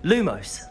Lumos.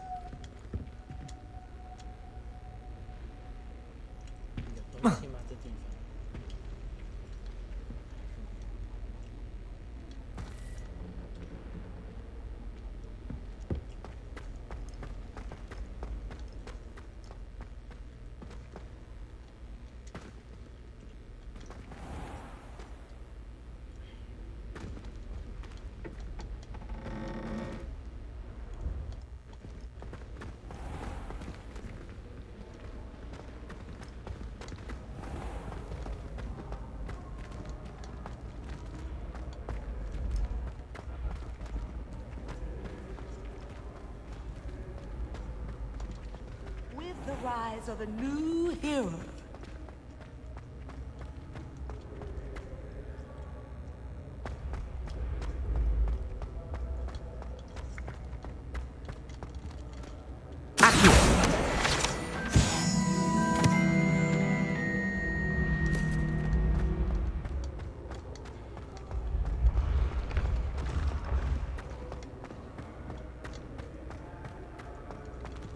The rise of a new hero.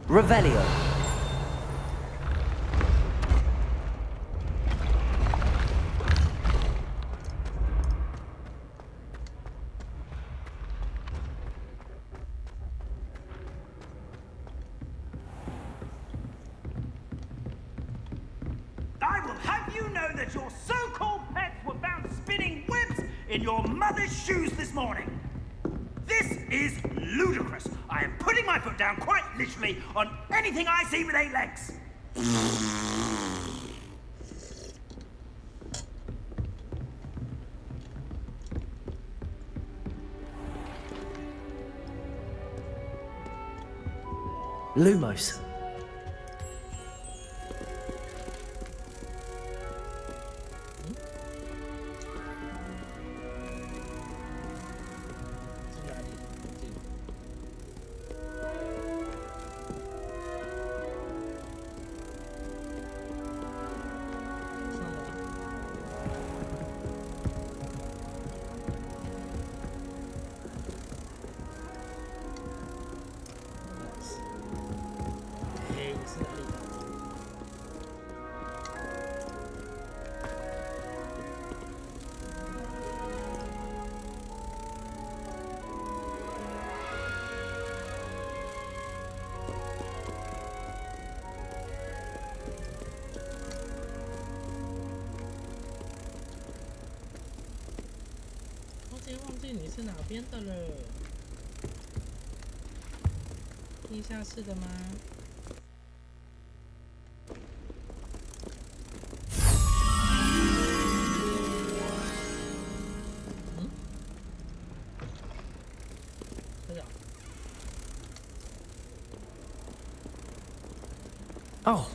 Revelio. I will have you know that your so-called pets were found spinning webs in your mother's shoes this morning. This is ludicrous. I am putting my foot down quite literally on anything I see with 8 legs. Lumos.忘记你是哪边的了？地下室的吗？嗯？这个？哦。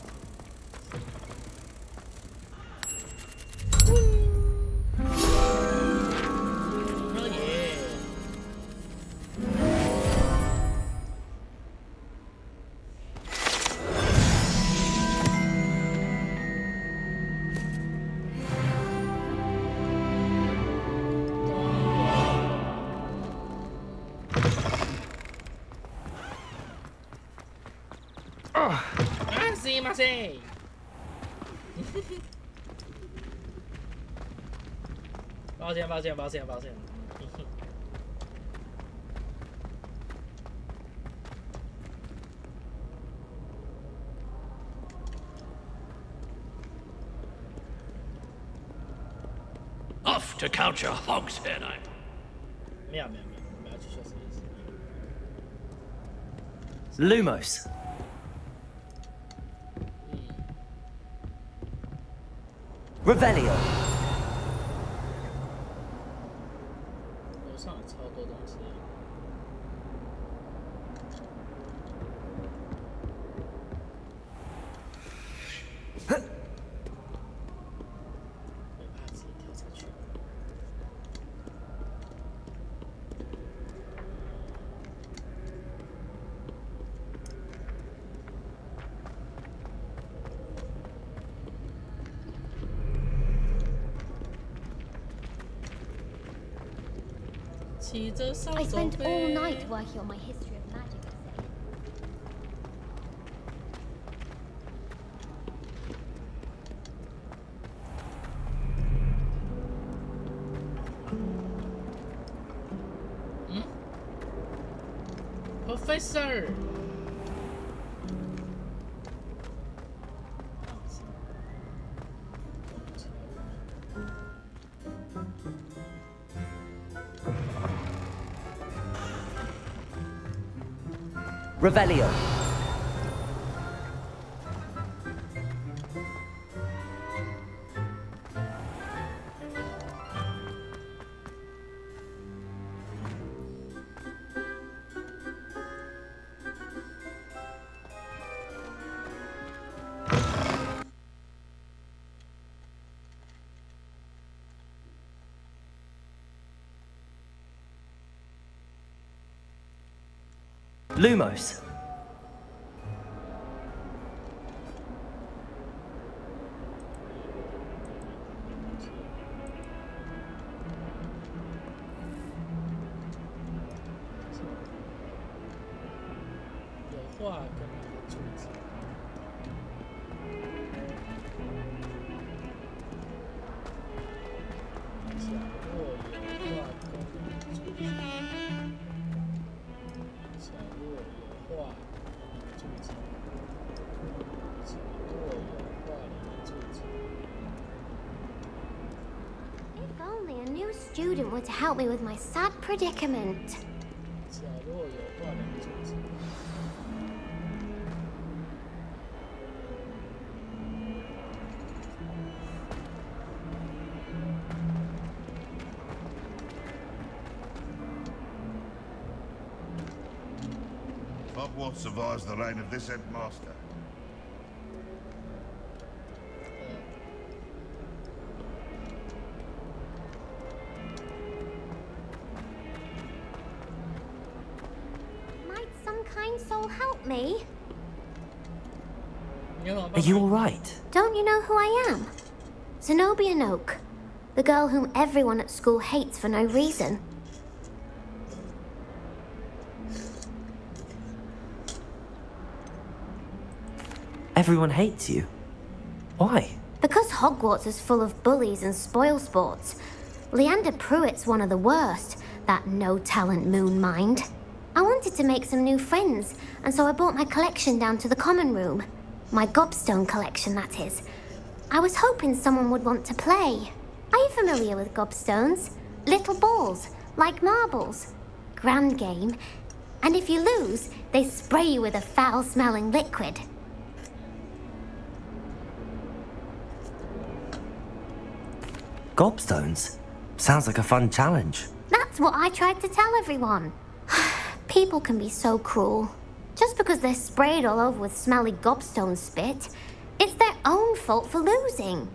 すいません。抱歉，抱歉，抱歉，抱歉。Off to count your hogs, head I. 没有，没有，没有，我们要去说什么意思 Lumos. Revelio. 楼上有超多东西。我怕自己跳下去。I spent all night working on my history of magic essay. Professor。Revelio. Lumos. If only a new student were to help me with my sad predicament. Hogwarts survives the reign of this headmaster. Might some kind soul help me? Are you alright? Don't you know who I am? Zenobia Noak, the girl whom everyone at school hates for no reason. Everyone hates you. Why? Because Hogwarts is full of bullies and spoilsports. Leander Pruitt's one of the worst, that no-talent moon mind. I wanted to make some new friends, and so I brought my collection down to the common room. My gobstone collection, that is. I was hoping someone would want to play. Are you familiar with gobstones? Little balls, like marbles. Grand game. And if you lose, they spray you with a foul-smelling liquid. Gobstones? Sounds like a fun challenge. That's what I tried to tell everyone. People can be so cruel. Just because they're sprayed all over with smelly gobstone spit, it's their own fault for losing.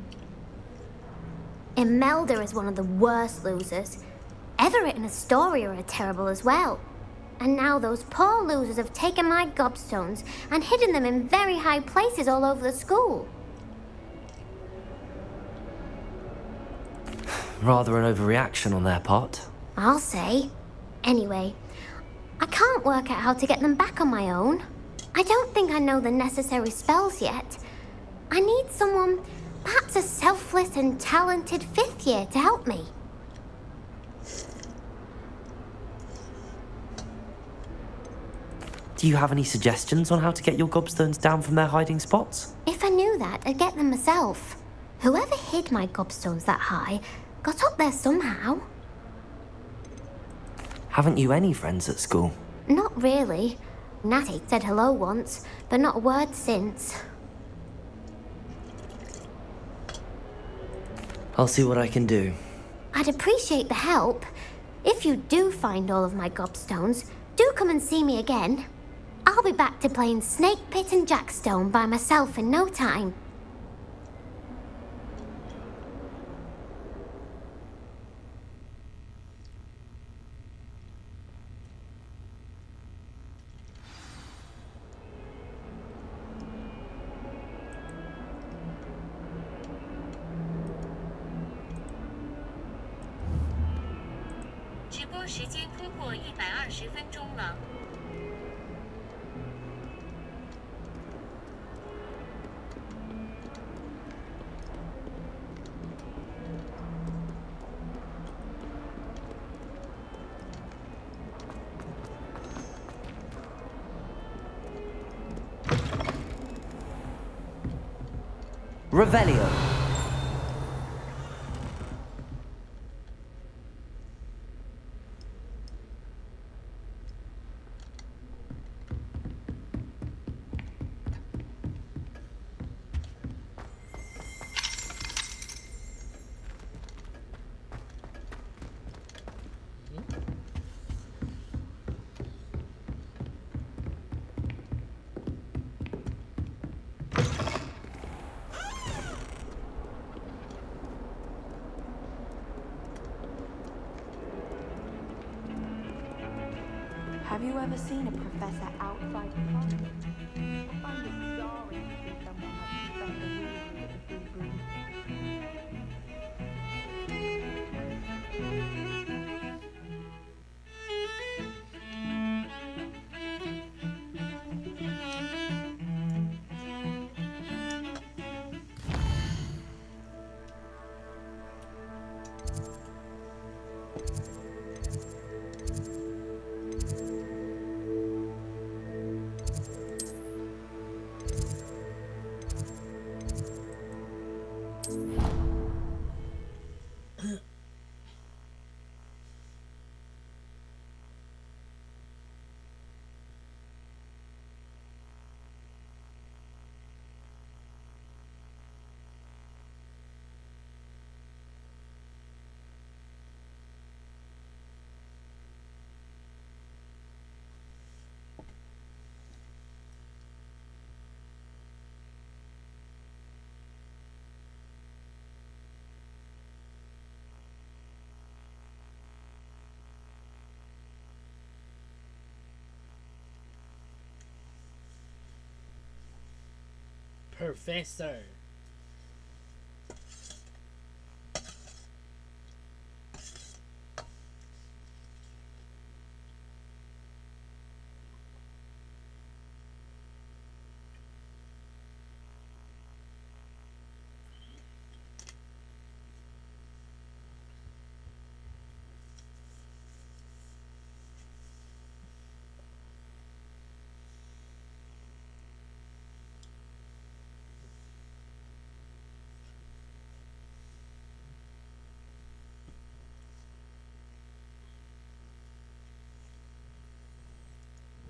Imelda is one of the worst losers. Everett and Astoria are terrible as well. And now those poor losers have taken my gobstones and hidden them in very high places all over the school. Rather an overreaction on their part. I'll say. Anyway, I can't work out how to get them back on my own. I don't think I know the necessary spells yet. I need someone, perhaps a selfless and talented fifth year to help me. Do you have any suggestions on how to get your gobstones down from their hiding spots? If I knew that, I'd get them myself. Whoever hid my gobstones that high got up there somehow. Haven't you any friends at school? Not really. Natty said hello once, but not a word since. I'll see what I can do. I'd appreciate the help. If you do find all of my gobstones, do come and see me again. I'll be back to playing Snake Pit and Jackstone by myself in no time. Revelio. Have you ever seen a professor outside the classroom? I find it jarring to see someone like Professor Weasley at the Boo Boo. Professor.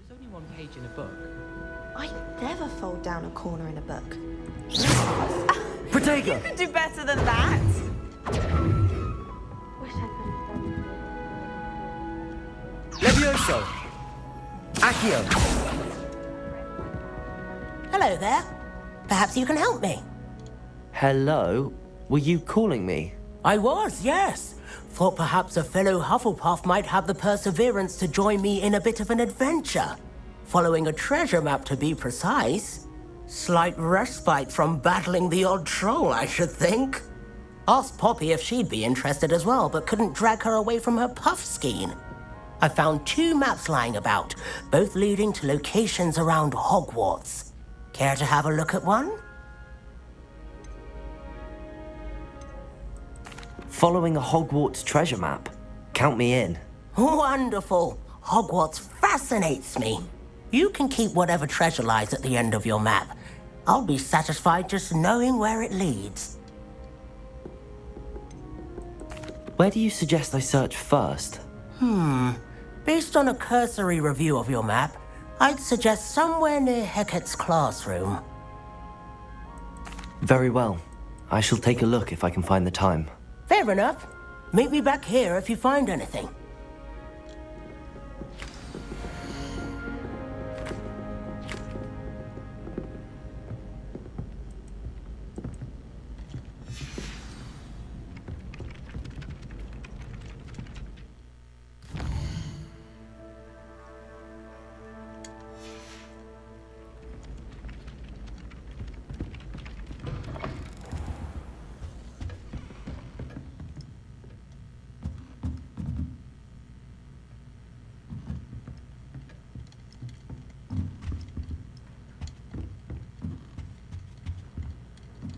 There's only one page in a book. I'd never fold down a corner in a book. Protego! You could do better than that. Wish I could have done Levioso! Accio! Hello there. Perhaps you can help me. Hello? Were you calling me? I was, yes. Thought perhaps a fellow Hufflepuff might have the perseverance to join me in a bit of an adventure. Following a treasure map, to be precise. Slight respite from battling the odd troll, I should think. Asked Poppy if she'd be interested as well, but couldn't drag her away from her puff skein. I found 2 maps lying about, both leading to locations around Hogwarts. Care to have a look at one? Following a Hogwarts treasure map? Count me in. Wonderful. Hogwarts fascinates me. You can keep whatever treasure lies at the end of your map. I'll be satisfied just knowing where it leads. Where do you suggest I search first? Based on a cursory review of your map, I'd suggest somewhere near Hecat's classroom. Very well. I shall take a look if I can find the time. Fair enough. Meet me back here if you find anything.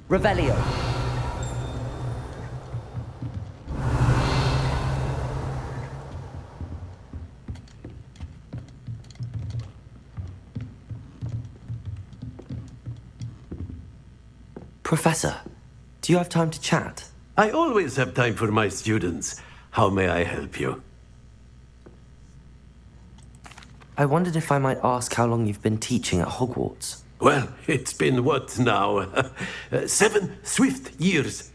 Revelio. Professor, do you have time to chat? I always have time for my students. How may I help you? I wondered if I might ask how long you've been teaching at Hogwarts. Well, it's been what now? 7 swift years.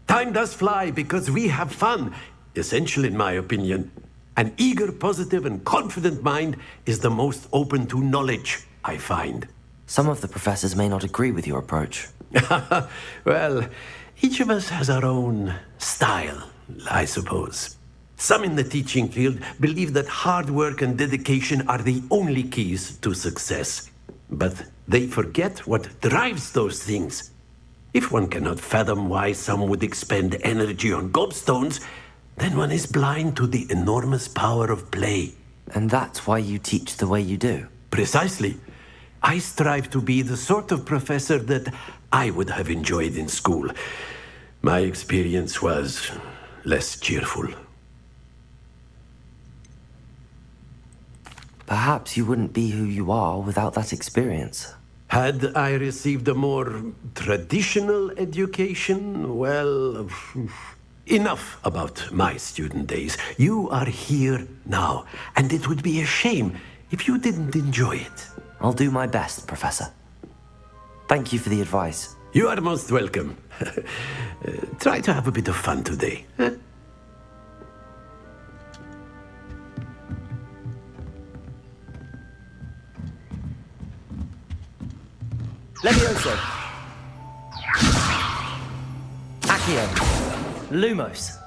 Time does fly because we have fun. Essential in my opinion. An eager, positive, and confident mind is the most open to knowledge, I find. Some of the professors may not agree with your approach. Well, each of us has our own style, I suppose. Some in the teaching field believe that hard work and dedication are the only keys to success. But they forget what drives those things. If one cannot fathom why some would expend energy on gobstones, then one is blind to the enormous power of play. And that's why you teach the way you do? Precisely. I strive to be the sort of professor that I would have enjoyed in school. My experience was less cheerful. Perhaps you wouldn't be who you are without that experience. Had I received a more traditional education, well, enough about my student days. You are here now, and it would be a shame if you didn't enjoy it. I'll do my best, Professor. Thank you for the advice. You are most welcome. Try to have a bit of fun today. Huh? Levioso. Accio. Lumos.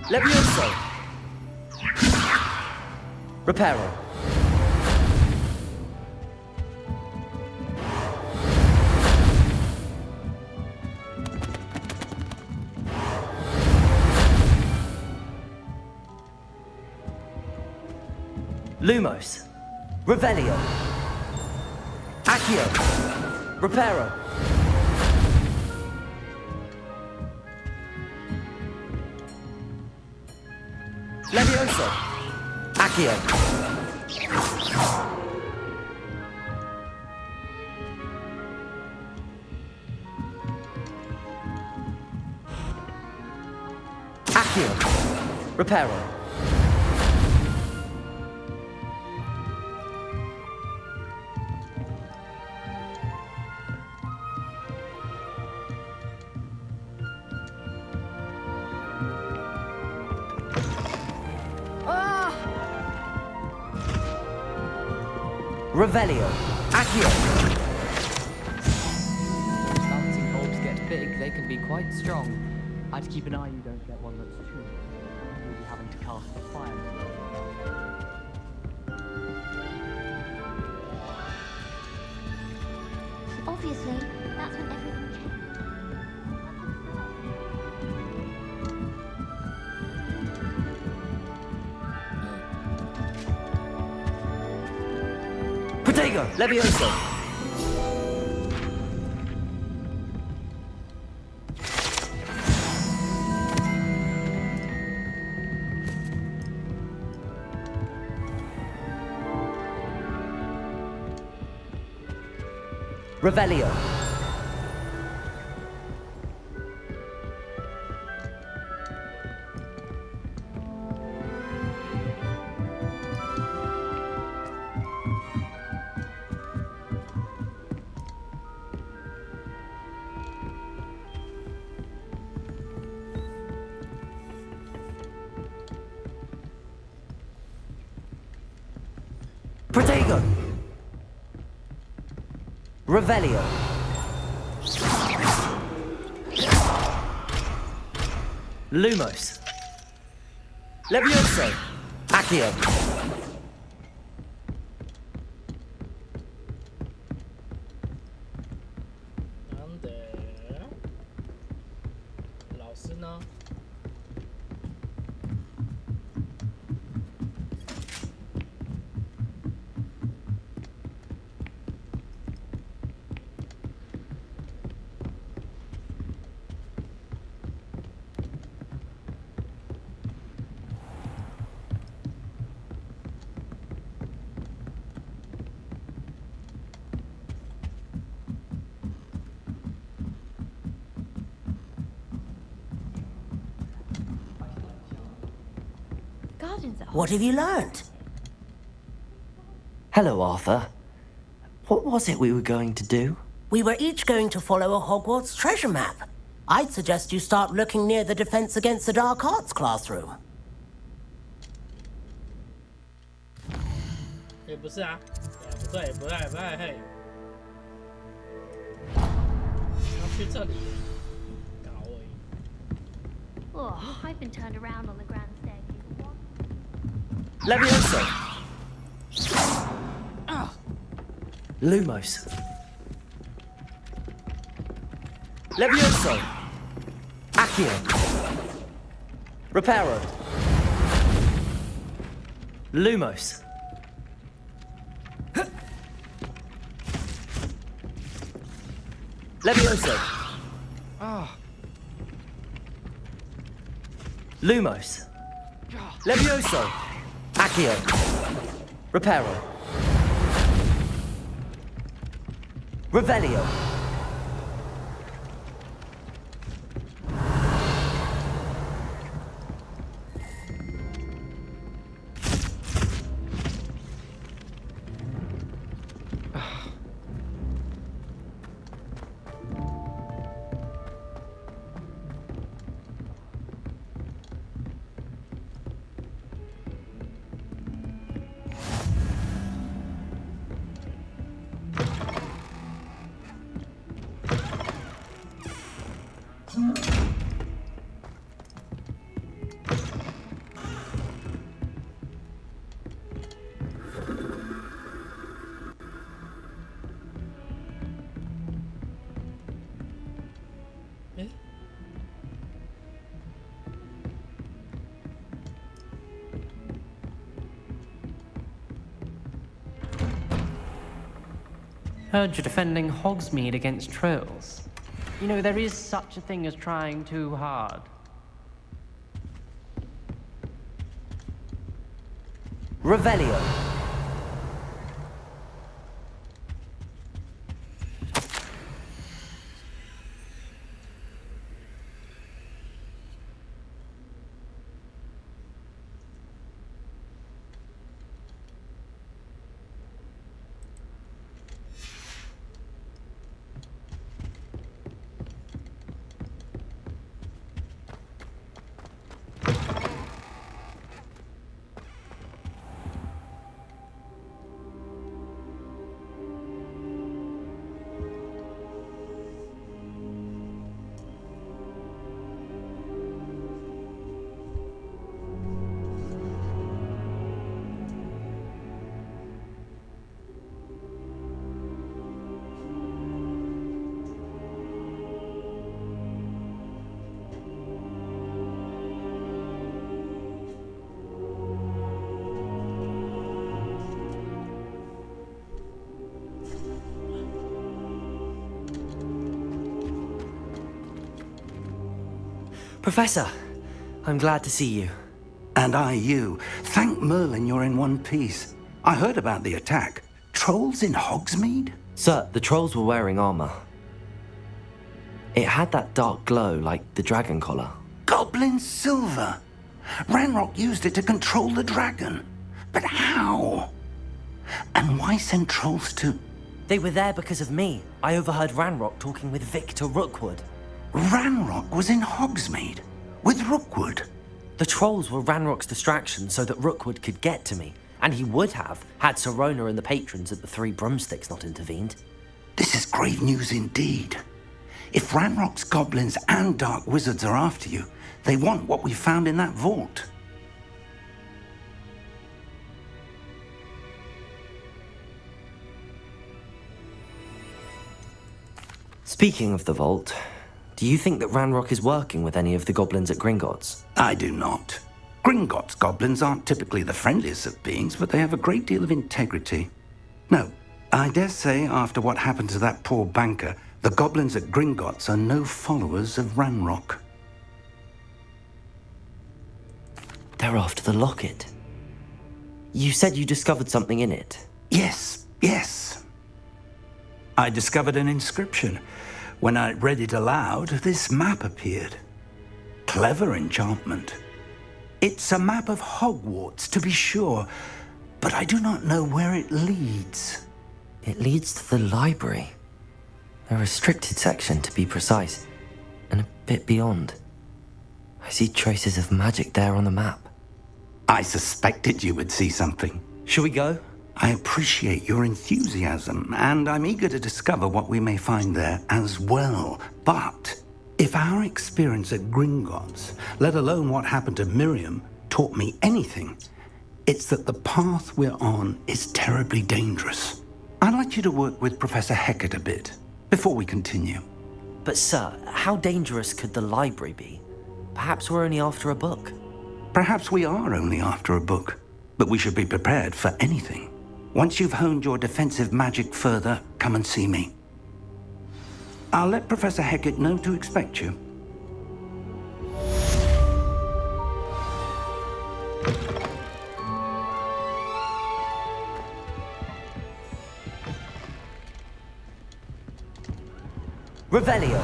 Levioso. Reparo. Lumos. Revelio. Accio. Reparo. Levioso. Accio. Accio. Reparo. Revelio. Accio. Bouncing bulbs get big, they can be quite strong. I'd keep an eye you don't get one that's too big. You'll be having to cast the fire. Obviously, that's when everything changed. Protego. Levioso. Revelio. Protego. Revelio. Lumos. Levioso. Accio.老师呢？ cousins at home. What have you learned? Hello, Arthur. What was it we were going to do? We were each going to follow a Hogwarts treasure map. I'd suggest you start looking near the Defense Against the Dark Arts classroom. 也不是啊，不对，嘿，要去这里搞而已。 Oh, I've been turned around on the grand staircase once. Levioso! Lumos. Levioso! Accio! Reparo! Lumos! Levioso! Lumos! Levioso! Accio! Reparo! Revelio! Heard you're defending Hogsmeade against trolls. You know, there is such a thing as trying too hard. Revelio! Professor, I'm glad to see you. And I you. Thank Merlin you're in one piece. I heard about the attack. Trolls in Hogsmeade? Sir, the trolls were wearing armor. It had that dark glow like the dragon collar. Goblin silver! Ranrock used it to control the dragon. But how? And why send trolls to... They were there because of me. I overheard Ranrock talking with Victor Rookwood. Ranrock was in Hogsmeade? With Rookwood? The trolls were Ranrock's distraction so that Rookwood could get to me. And he would have, had Sirona and the patrons at the Three Broomsticks not intervened. This is grave news indeed. If Ranrock's goblins and dark wizards are after you, they want what we found in that vault. Speaking of the vault, do you think that Ranrock is working with any of the goblins at Gringotts? I do not. Gringotts goblins aren't typically the friendliest of beings, but they have a great deal of integrity. No, I dare say after what happened to that poor banker, the goblins at Gringotts are no followers of Ranrock. They're after the locket. You said you discovered something in it. Yes. I discovered an inscription. When I read it aloud, this map appeared. Clever enchantment. It's a map of Hogwarts, to be sure, but I do not know where it leads. It leads to the library. A restricted section, to be precise, and a bit beyond. I see traces of magic there on the map. I suspected you would see something. Shall we go? I appreciate your enthusiasm, and I'm eager to discover what we may find there as well. But if our experience at Gringotts, let alone what happened to Miriam, taught me anything, it's that the path we're on is terribly dangerous. I'd like you to work with Professor Hecat a bit before we continue. But sir, how dangerous could the library be? Perhaps we're only after a book. Perhaps we are only after a book, but we should be prepared for anything. Once you've honed your defensive magic further, come and see me. I'll let Professor Hecat know to expect you. Revelio.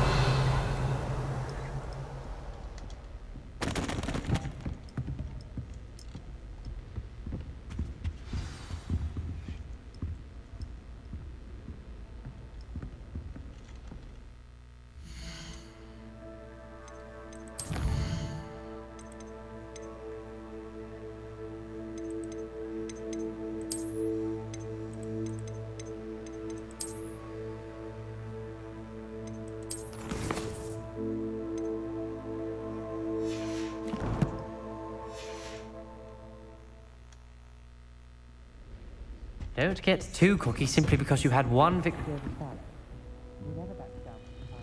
Don't get too cocky simply because you had one victory over five. You never back down from five.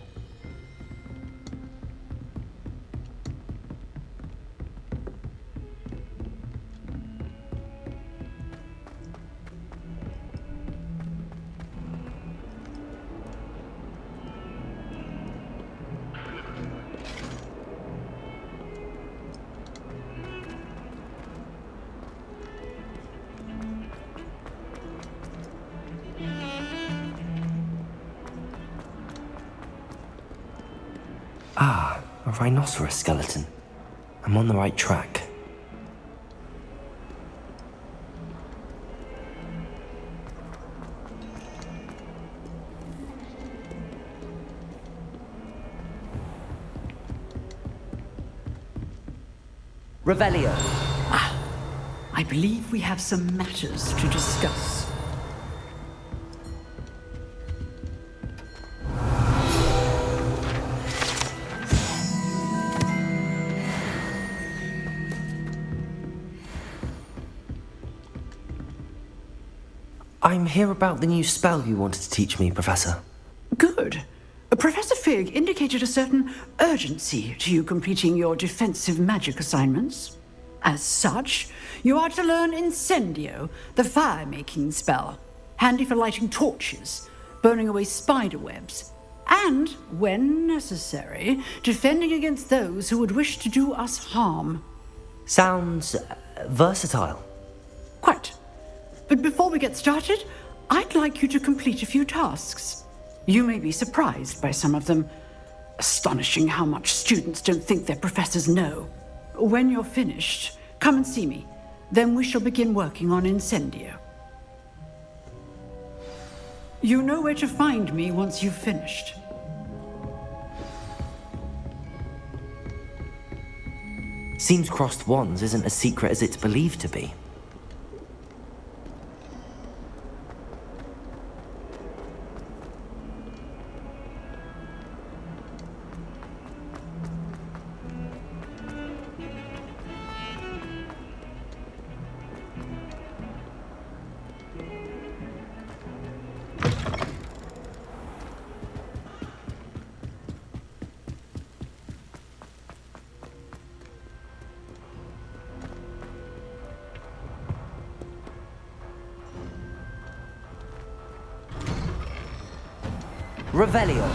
Ah, a rhinoceros skeleton. I'm on the right track. Revelio. I believe we have some matters to discuss. I'm here about the new spell you wanted to teach me, Professor. Good. Professor Fig indicated a certain urgency to you completing your defensive magic assignments. As such, you are to learn Incendio, the fire-making spell, handy for lighting torches, burning away spider webs, and, when necessary, defending against those who would wish to do us harm. Sounds versatile. Quite. But before we get started, I'd like you to complete a few tasks. You may be surprised by some of them. Astonishing how much students don't think their professors know. When you're finished, come and see me. Then we shall begin working on Incendio. You know where to find me once you've finished. Seems crossed wands isn't as secret as it's believed to be. Revelio.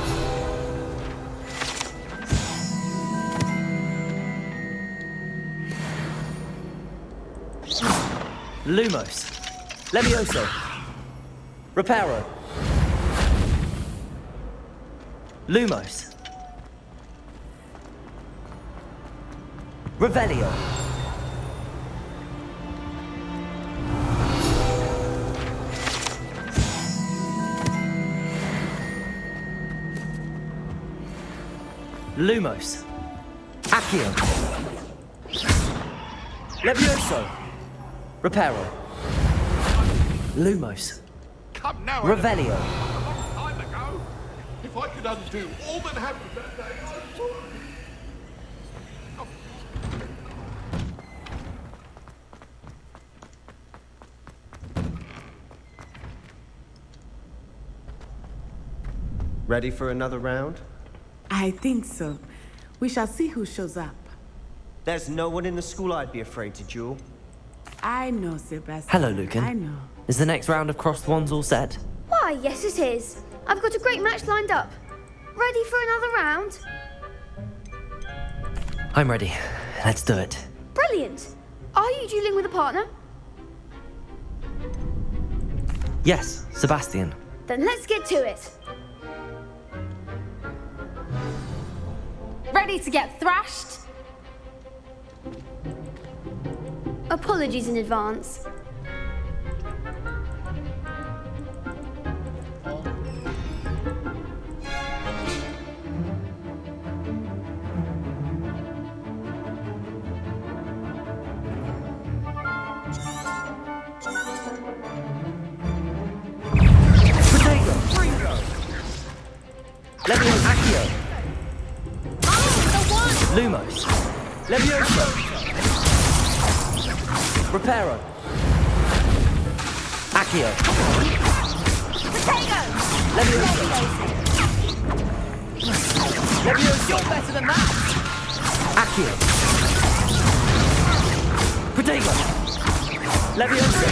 Lumos. Levioso. Reparo. Lumos. Revelio. Lumos. Accio. Levioso. Reparo. Lumos. Come now. Revelio. A long time ago. If I could undo all that happened that day, I would. Ready for another round? I think so. We shall see who shows up. There's no one in the school I'd be afraid to duel. I know, Sebastian. Hello, Lucan. I know. Is the next round of Cross the Wands all set? Why, yes it is. I've got a great match lined up. Ready for another round? I'm ready. Let's do it. Brilliant. Are you dueling with a partner? Yes, Sebastian. Then let's get to it. Ready to get thrashed? Apologies in advance. Levioso. Accio. Lumos. Levioso. Reparo. Accio. Potato! Levioso. Levioso. You're better than that! Accio. Protego. Levioso.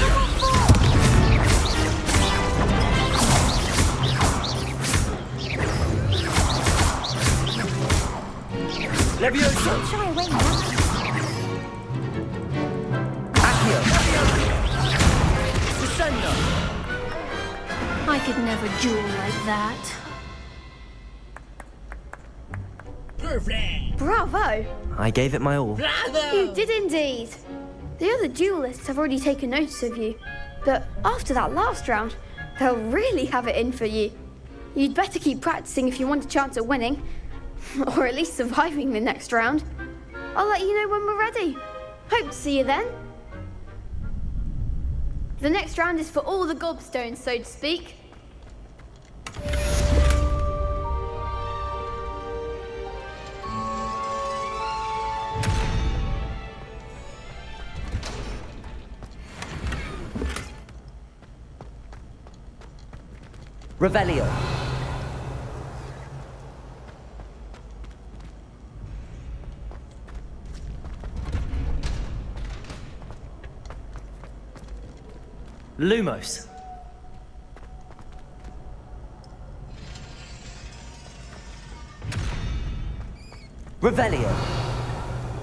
Levioso. Don't shy away now. Accio. Susendo. I could never duel like that. Perfect! Bravo! I gave it my all. Bravo! You did indeed. The other duelists have already taken notice of you, but after that last round, they'll really have it in for you. You'd better keep practicing if you want a chance at winning, or at least surviving the next round. I'll let you know when we're ready. Hope to see you then. The next round is for all the gobstones, so to speak. Revelio. Lumos. Revelio.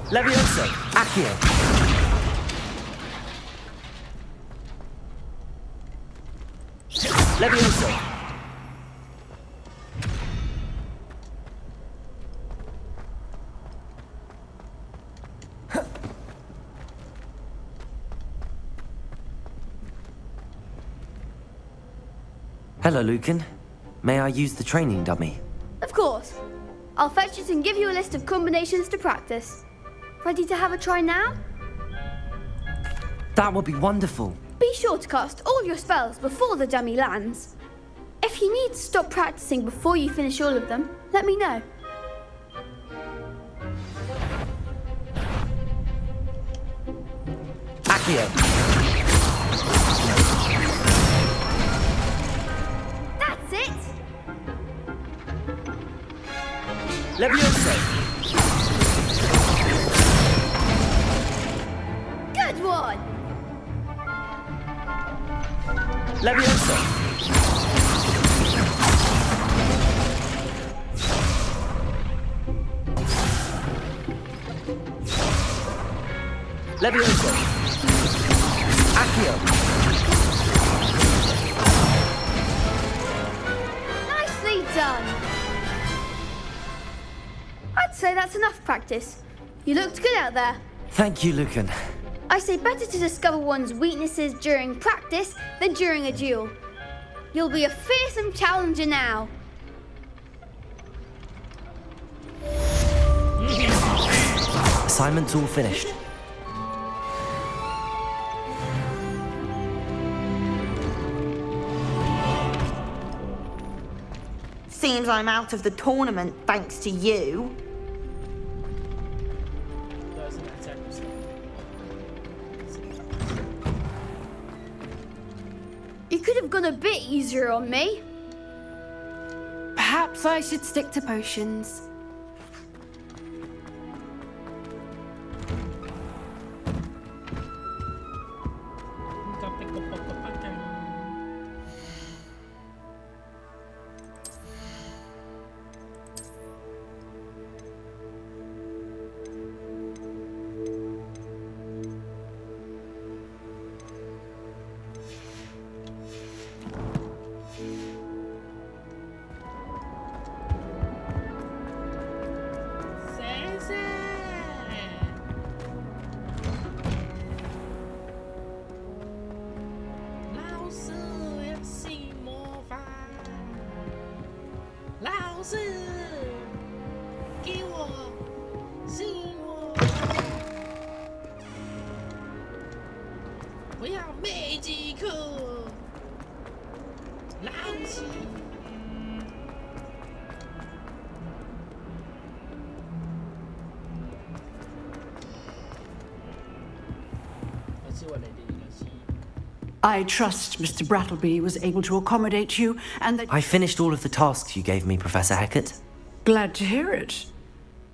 Levioso. Accio. Levioso. Hello, Lucan. May I use the training dummy? Of course. I'll fetch it and give you a list of combinations to practice. Ready to have a try now? That would be wonderful. Be sure to cast all your spells before the dummy lands. If you need to stop practicing before you finish all of them, let me know. Accio. That's it! Levioso. Good one! Levioso. Levioso. Accio. Nicely done! I'd say that's enough practice. You looked good out there. Thank you, Lucan. I say better to discover one's weaknesses during practice than during a duel. You'll be a fearsome challenger now. Assignment's all finished. Seems I'm out of the tournament thanks to you. You could have gone a bit easier on me. Perhaps I should stick to potions. I trust Mr. Brattleby was able to accommodate you and that... I finished all of the tasks you gave me, Professor Hecat. Glad to hear it.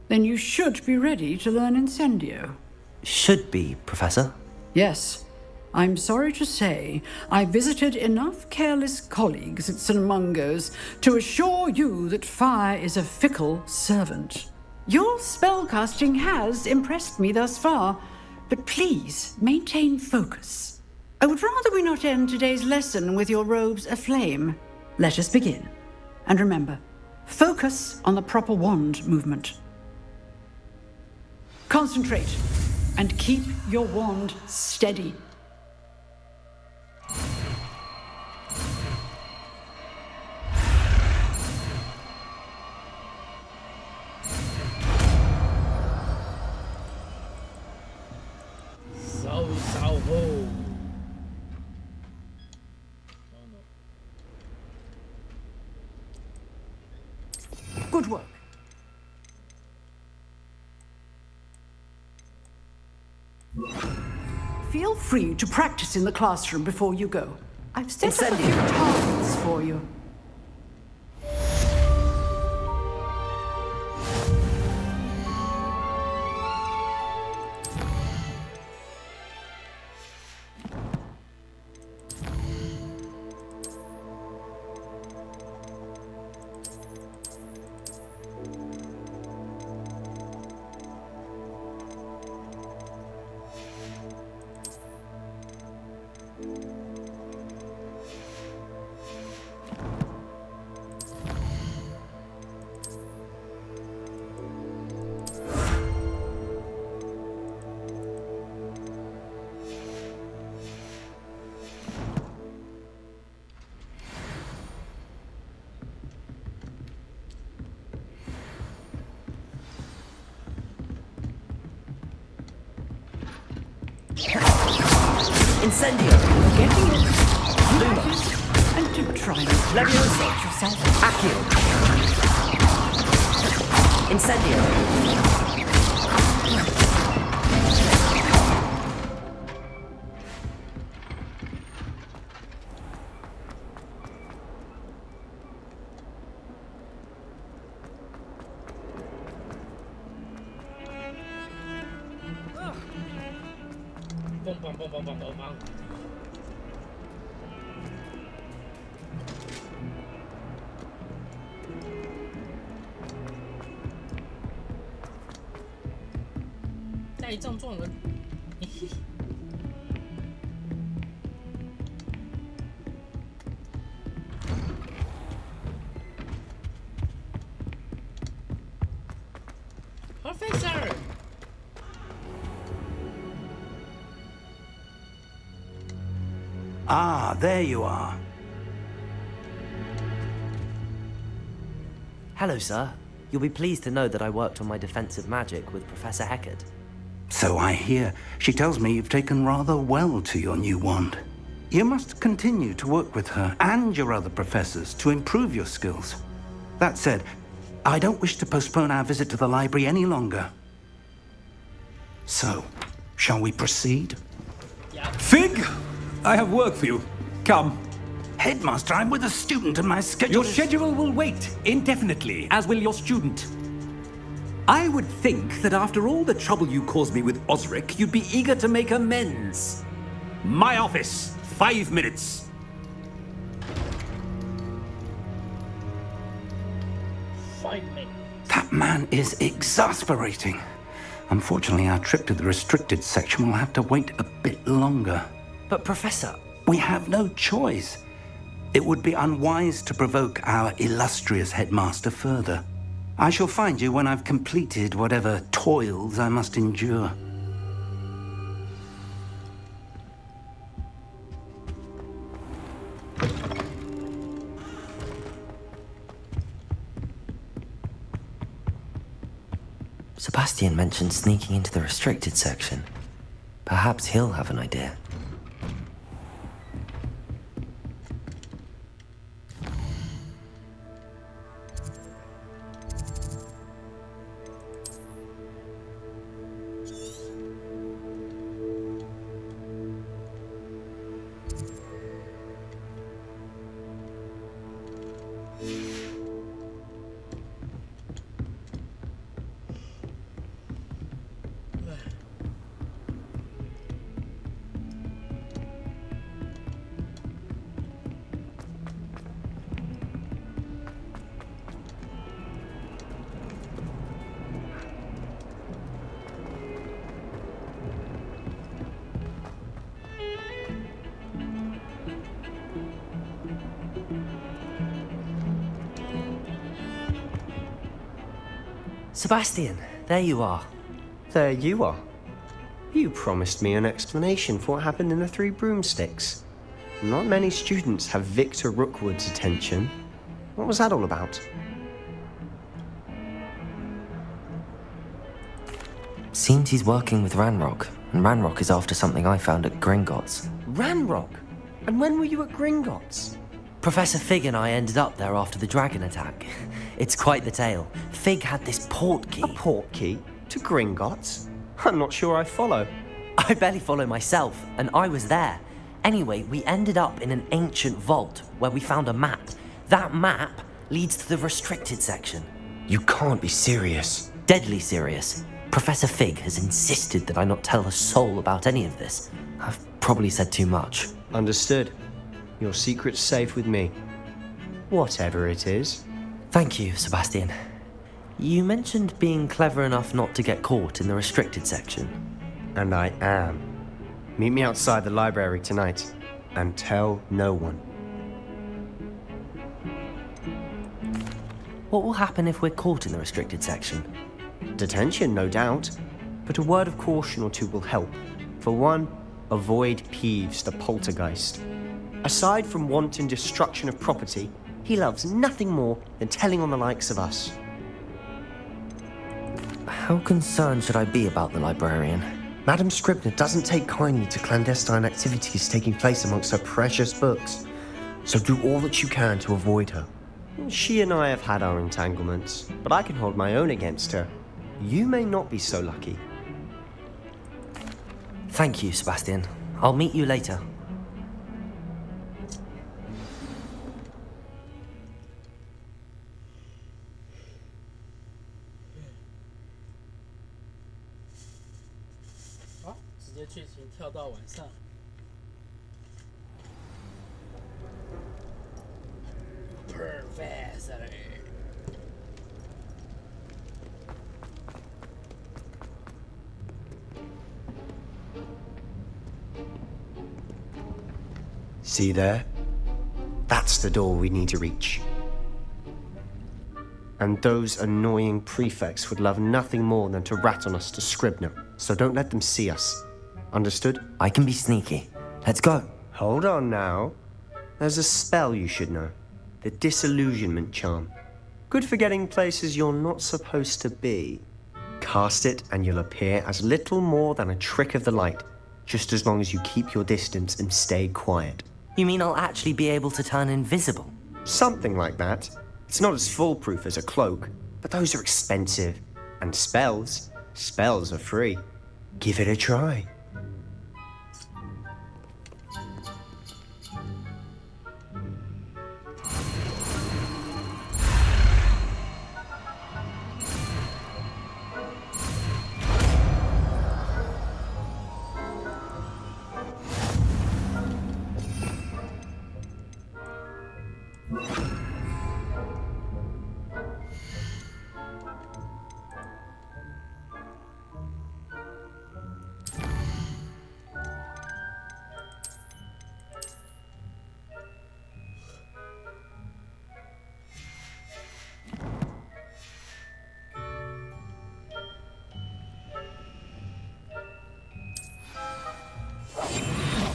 Then you should be ready to learn Incendio. Should be, Professor. Yes. I'm sorry to say I visited enough careless colleagues at St. Mungo's to assure you that fire is a fickle servant. Your spellcasting has impressed me thus far, but please maintain focus. I would rather we not end today's lesson with your robes aflame. Let us begin. And remember, focus on the proper wand movement. Concentrate and keep your wand steady. Good work. Feel free to practice in the classroom before you go. I've set up a few targets for you. Incendio! Getting it. Lumos. And do try and Leviosa. yourself. Accio! Incendio! Bang. 带状撞人。Professor. Ah, there you are. Hello, sir. You'll be pleased to know that I worked on my defensive magic with Professor Hecat. So I hear. She tells me you've taken rather well to your new wand. You must continue to work with her and your other professors to improve your skills. That said, I don't wish to postpone our visit to the library any longer. So, shall we proceed? Fig, I have work for you. Come. Headmaster, I'm with a student and my schedule Your schedule will wait indefinitely, as will your student. I would think that after all the trouble you caused me with Osric, you'd be eager to make amends. My office, 5 minutes. That man is exasperating. Unfortunately, our trip to the restricted section will have to wait a bit longer. But Professor... We have no choice. It would be unwise to provoke our illustrious headmaster further. I shall find you when I've completed whatever toils I must endure. Sebastian mentioned sneaking into the restricted section. Perhaps he'll have an idea. Sebastian, there you are. There you are. You promised me an explanation for what happened in the Three Broomsticks. Not many students have Victor Rookwood's attention. What was that all about? Seems he's working with Ranrock, and Ranrock is after something I found at Gringotts. Ranrock? And when were you at Gringotts? Professor Fig and I ended up there after the dragon attack. It's quite the tale. Fig had this port key. A port key? To Gringotts? I'm not sure I follow. I barely follow myself, and I was there. Anyway, we ended up in an ancient vault where we found a map. That map leads to the restricted section. You can't be serious. Deadly serious. Professor Fig has insisted that I not tell a soul about any of this. I've probably said too much. Understood. Your secret's safe with me. Whatever it is. Thank you, Sebastian. You mentioned being clever enough not to get caught in the restricted section. And I am. Meet me outside the library tonight, and tell no one. What will happen if we're caught in the restricted section? Detention, no doubt. But a word of caution or two will help. For one, avoid Peeves, the poltergeist. Aside from wanton destruction of property, he loves nothing more than telling on the likes of us. How concerned should I be about the librarian? Madam Scribner doesn't take kindly to clandestine activities taking place amongst her precious books, so do all that you can to avoid her. She and I have had our entanglements, but I can hold my own against her. You may not be so lucky. Thank you, Sebastian. I'll meet you later. Professor. See there? That's the door we need to reach. And those annoying prefects would love nothing more than to rat on us to Scribner, so don't let them see us. Understood? I can be sneaky. Let's go. Hold on now. There's a spell you should know. The disillusionment charm. Good for getting places you're not supposed to be. Cast it and you'll appear as little more than a trick of the light, just as long as you keep your distance and stay quiet. You mean I'll actually be able to turn invisible? Something like that. It's not as foolproof as a cloak, but those are expensive. And spells are free. Give it a try.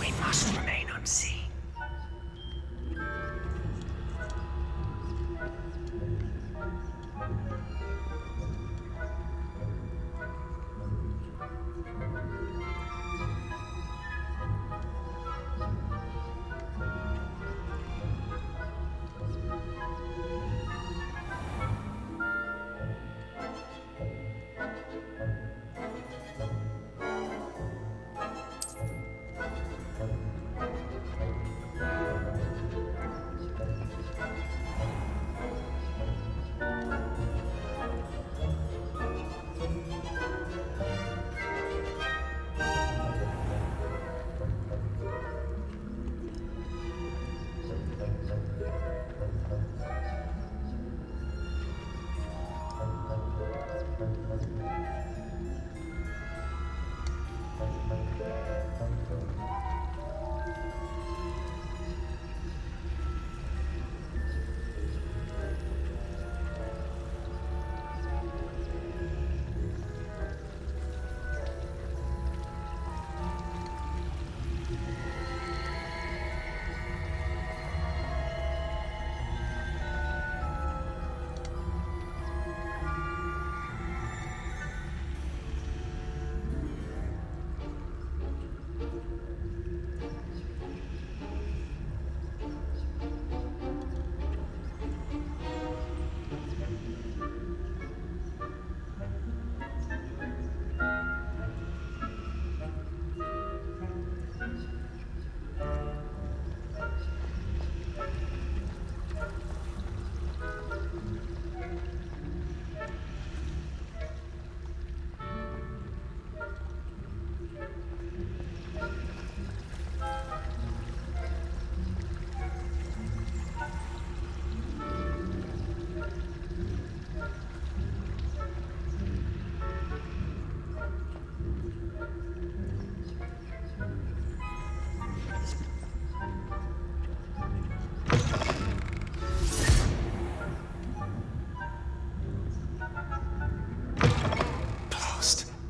We must remain unseen.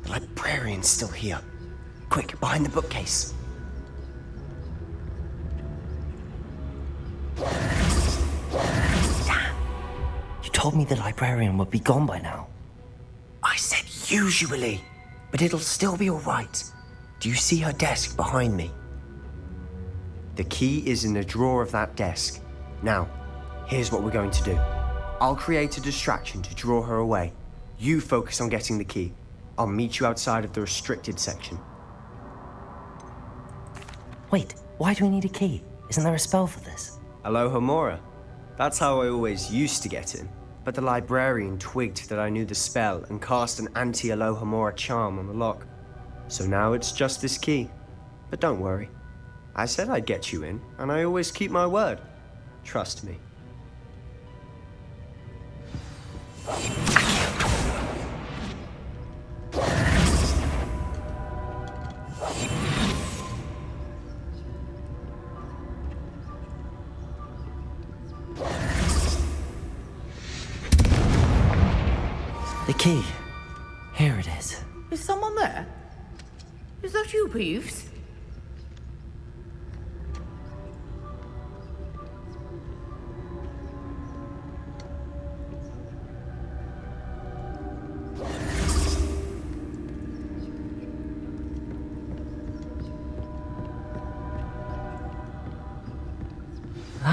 Librarian's still here. Quick, behind the bookcase. Damn. You told me the librarian would be gone by now. I said usually, but it'll still be all right. Do you see her desk behind me? The key is in the drawer of that desk. Now, here's what we're going to do. I'll create a distraction to draw her away. You focus on getting the key. I'll meet you outside of the restricted section. Wait, why do we need a key? Isn't there a spell for this? Alohomora. That's how I always used to get in. But the librarian twigged that I knew the spell and cast an anti-Alohomora charm on the lock. So now it's just this key. But don't worry. I said I'd get you in, and I always keep my word. Trust me. The key. Here it is. Is someone there? Is that you, Peeves?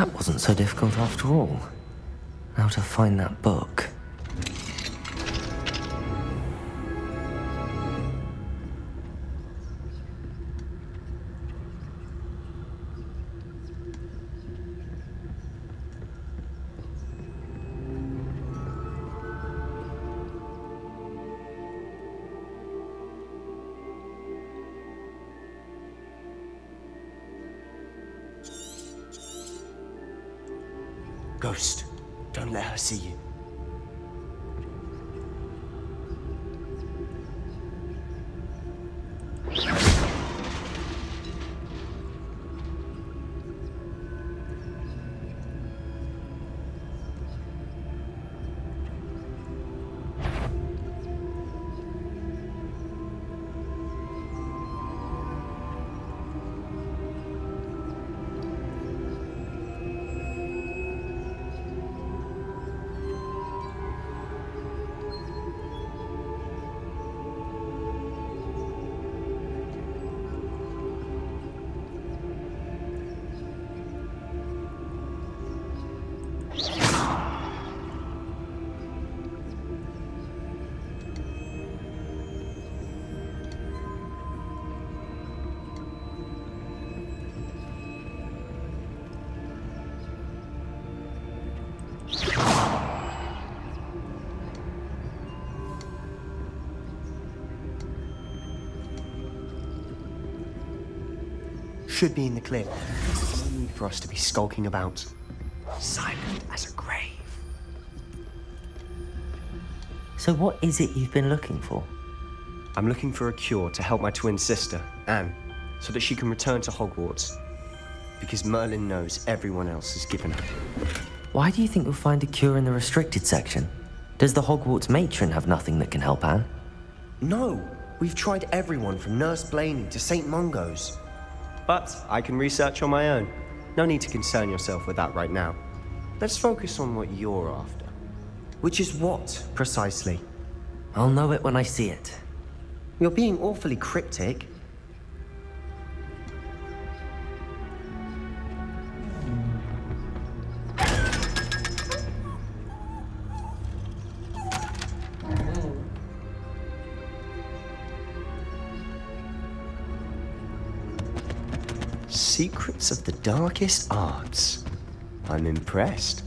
That wasn't so difficult after all. Now to find that book. Ghost, don't let her see you. Should be in the clip. No need for us to be skulking about. Silent as a grave. So what is it you've been looking for? I'm looking for a cure to help my twin sister, Anne, so that she can return to Hogwarts. Because Merlin knows everyone else has given up. Why do you think you'll find a cure in the restricted section? Does the Hogwarts matron have nothing that can help Anne? No, we've tried everyone from Nurse Blaney to St. Mungo's. But I can research on my own. No need to concern yourself with that right now. Let's focus on what you're after. Which is what, precisely? I'll know it when I see it. You're being awfully cryptic. Secrets of the darkest arts. I'm impressed.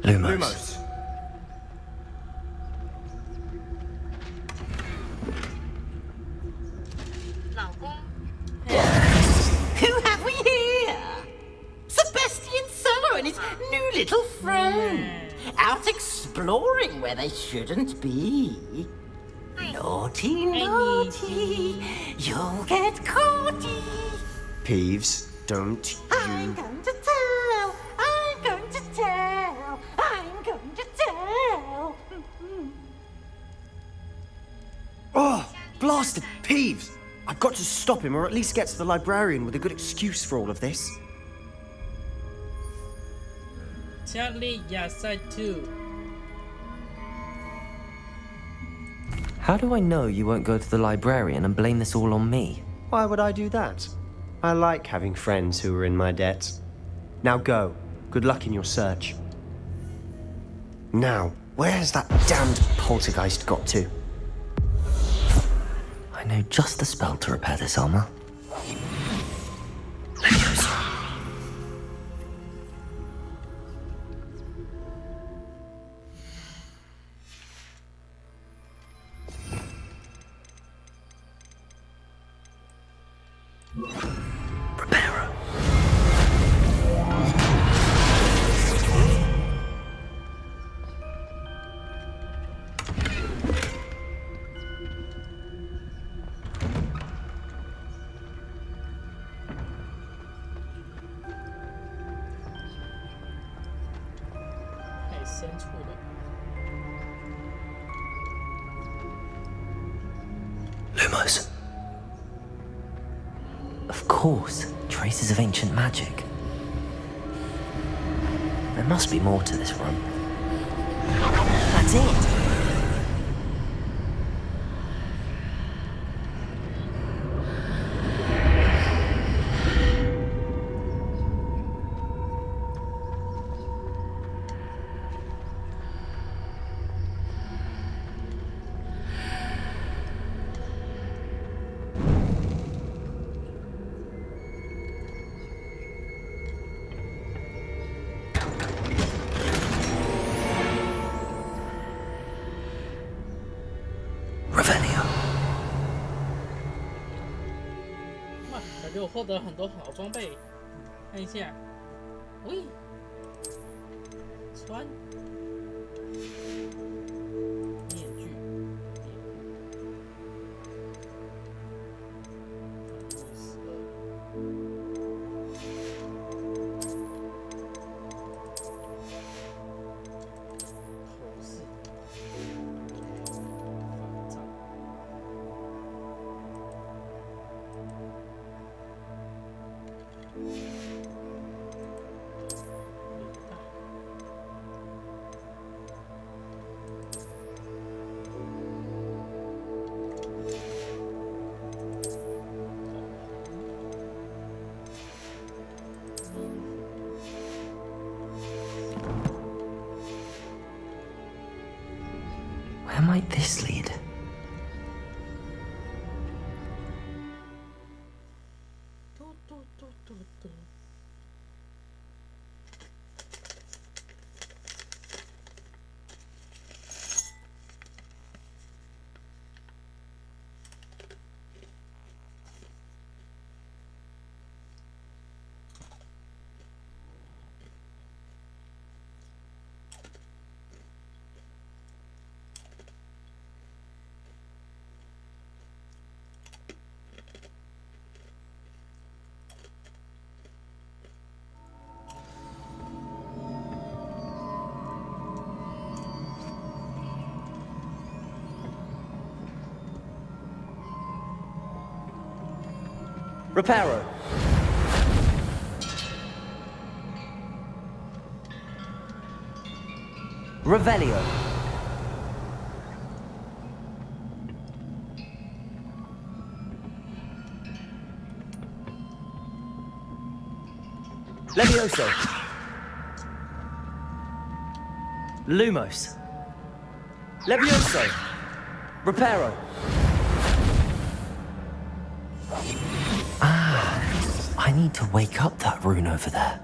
Lumos. Who have we here? Sebastian Cello and his new little friend. Out exploring where they shouldn't be. Naughty, naughty, you'll get caughty. Peeves, don't you... I'm going to tell, I'm going to tell, I'm going to tell. Oh, blasted Peeves! I've got to stop him, or at least get to the librarian with a good excuse for all of this. Charlie, yes, I too. How do I know you won't go to the librarian and blame this all on me? Why would I do that? I like having friends who are in my debt. Now go. Good luck in your search. Now, where's that damned poltergeist got to? I know just the spell to repair this armor. Lumos. Of course, traces of ancient magic. There must be more to this run. That's it! Revelio. 哇，感觉我获得很多好装备，看一下，喂，穿面具，头饰。Where might this lead? Reparo. Revelio. Levioso. Lumos. Levioso. Reparo. I need to wake up that rune over there.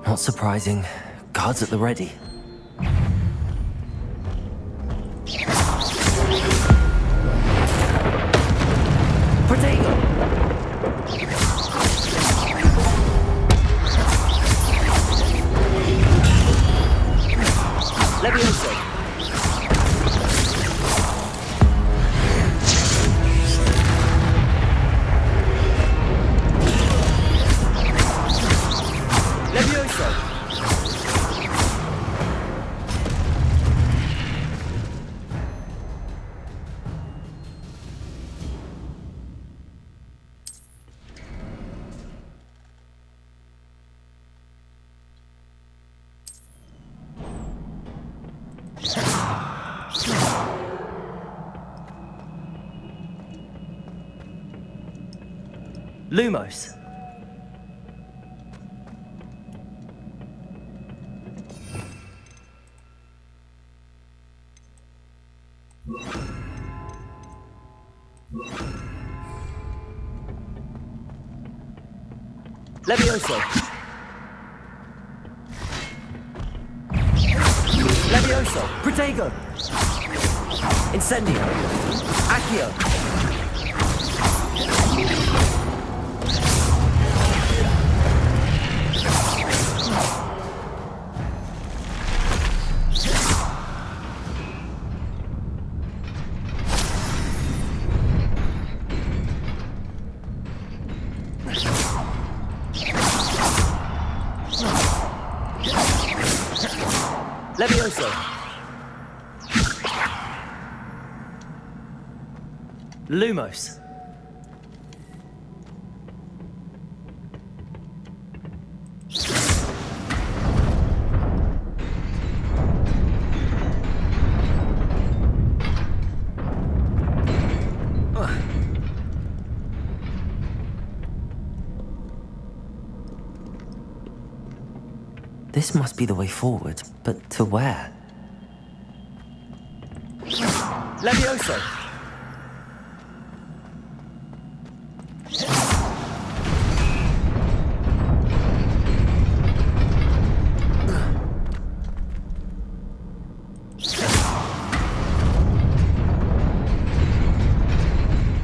Not surprising. Guards at the ready. Protego! Levioso. Levioso. Lumos. Levioso. Levioso. Protego. Incendio. Accio. Levioso! Lumos! This must be the way forward, but to where? Levioso!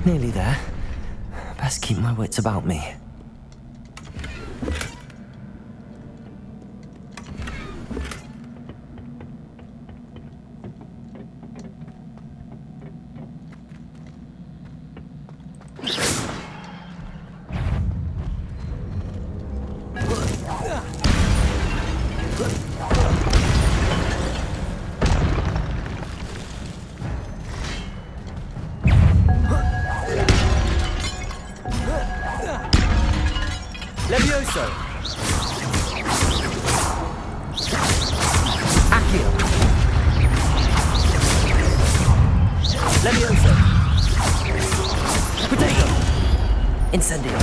Nearly there. Best keep my wits about me. Levioso! Accio! Levioso! Potato! Incendio!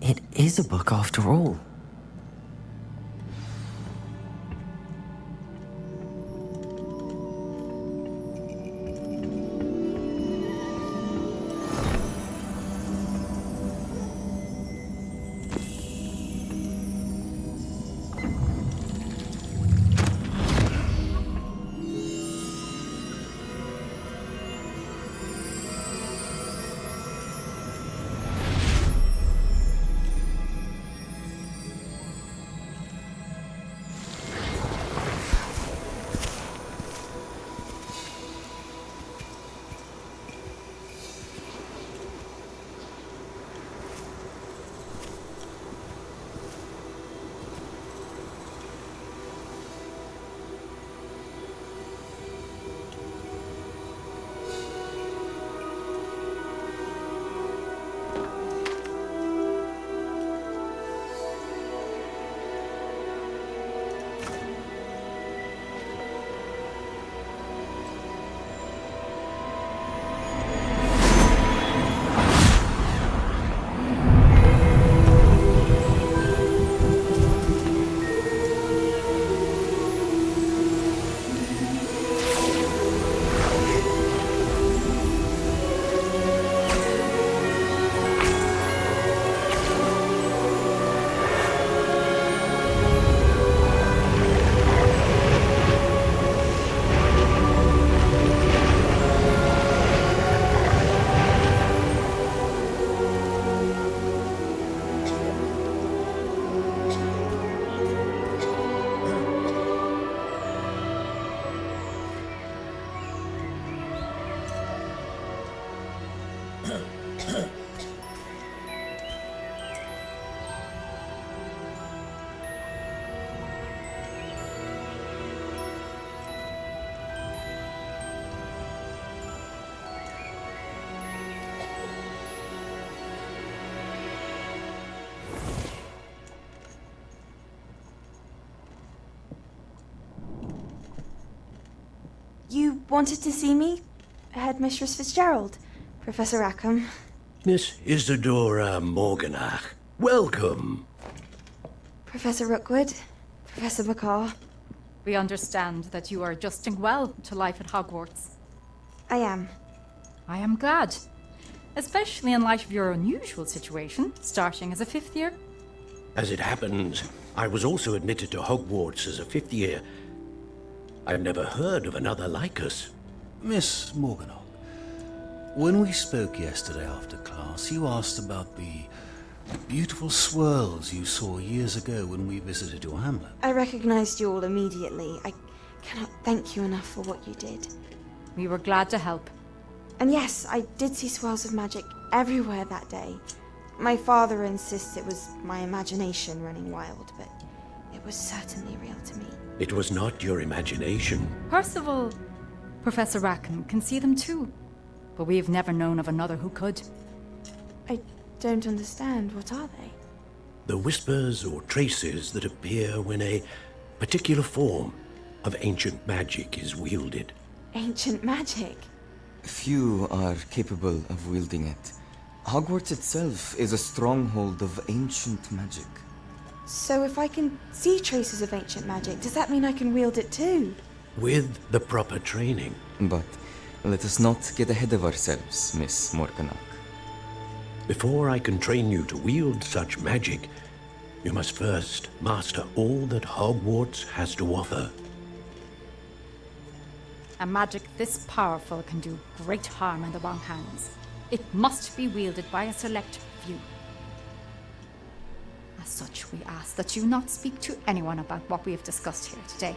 It is a book after all. You wanted to see me? Headmistress Fitzgerald, Professor Rackham. Miss Isadora Morganach, welcome. Professor Rookwood, Professor McCaw. We understand that you are adjusting well to life at Hogwarts. I am. I am glad. Especially in light of your unusual situation, starting as a fifth year. As it happens, I was also admitted to Hogwarts as a fifth year. I've never heard of another like us. Miss Morganock, when we spoke yesterday after class, you asked about the beautiful swirls you saw years ago when we visited your hamlet. I recognized you all immediately. I cannot thank you enough for what you did. We were glad to help. And yes, I did see swirls of magic everywhere that day. My father insists it was my imagination running wild, but it was certainly real to me. It was not your imagination. Percival, Professor Rackham can see them too. But we've never known of another who could. I don't understand. What are they? The whispers or traces that appear when a particular form of ancient magic is wielded. Ancient magic? Few are capable of wielding it. Hogwarts itself is a stronghold of ancient magic. So if I can see traces of ancient magic, does that mean I can wield it too? With the proper training. But let us not get ahead of ourselves, Miss Morganock. Before I can train you to wield such magic, you must first master all that Hogwarts has to offer. A magic this powerful can do great harm in the wrong hands. It must be wielded by a select few. As such, we ask that you not speak to anyone about what we have discussed here today.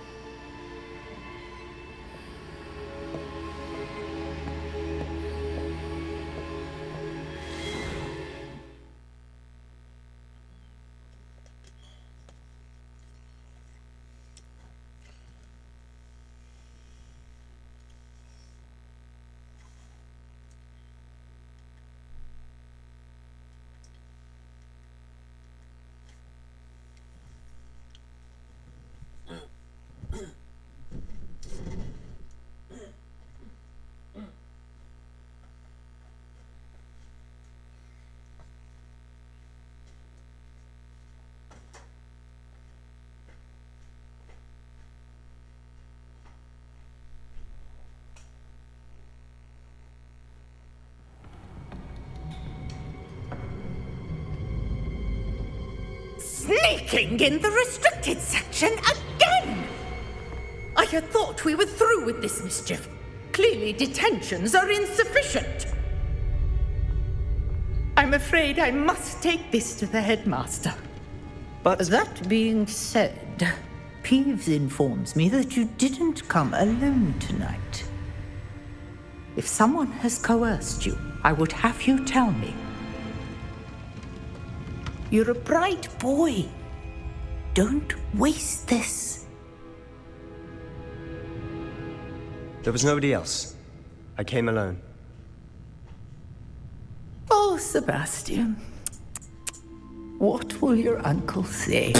Sneaking in the restricted section again! I had thought we were through with this mischief. Clearly detentions are insufficient. I'm afraid I must take this to the headmaster. But that being said, Peeves informs me that you didn't come alone tonight. If someone has coerced you, I would have you tell me. You're a bright boy. Don't waste this. There was nobody else. I came alone. Oh, Sebastian. What will your uncle say?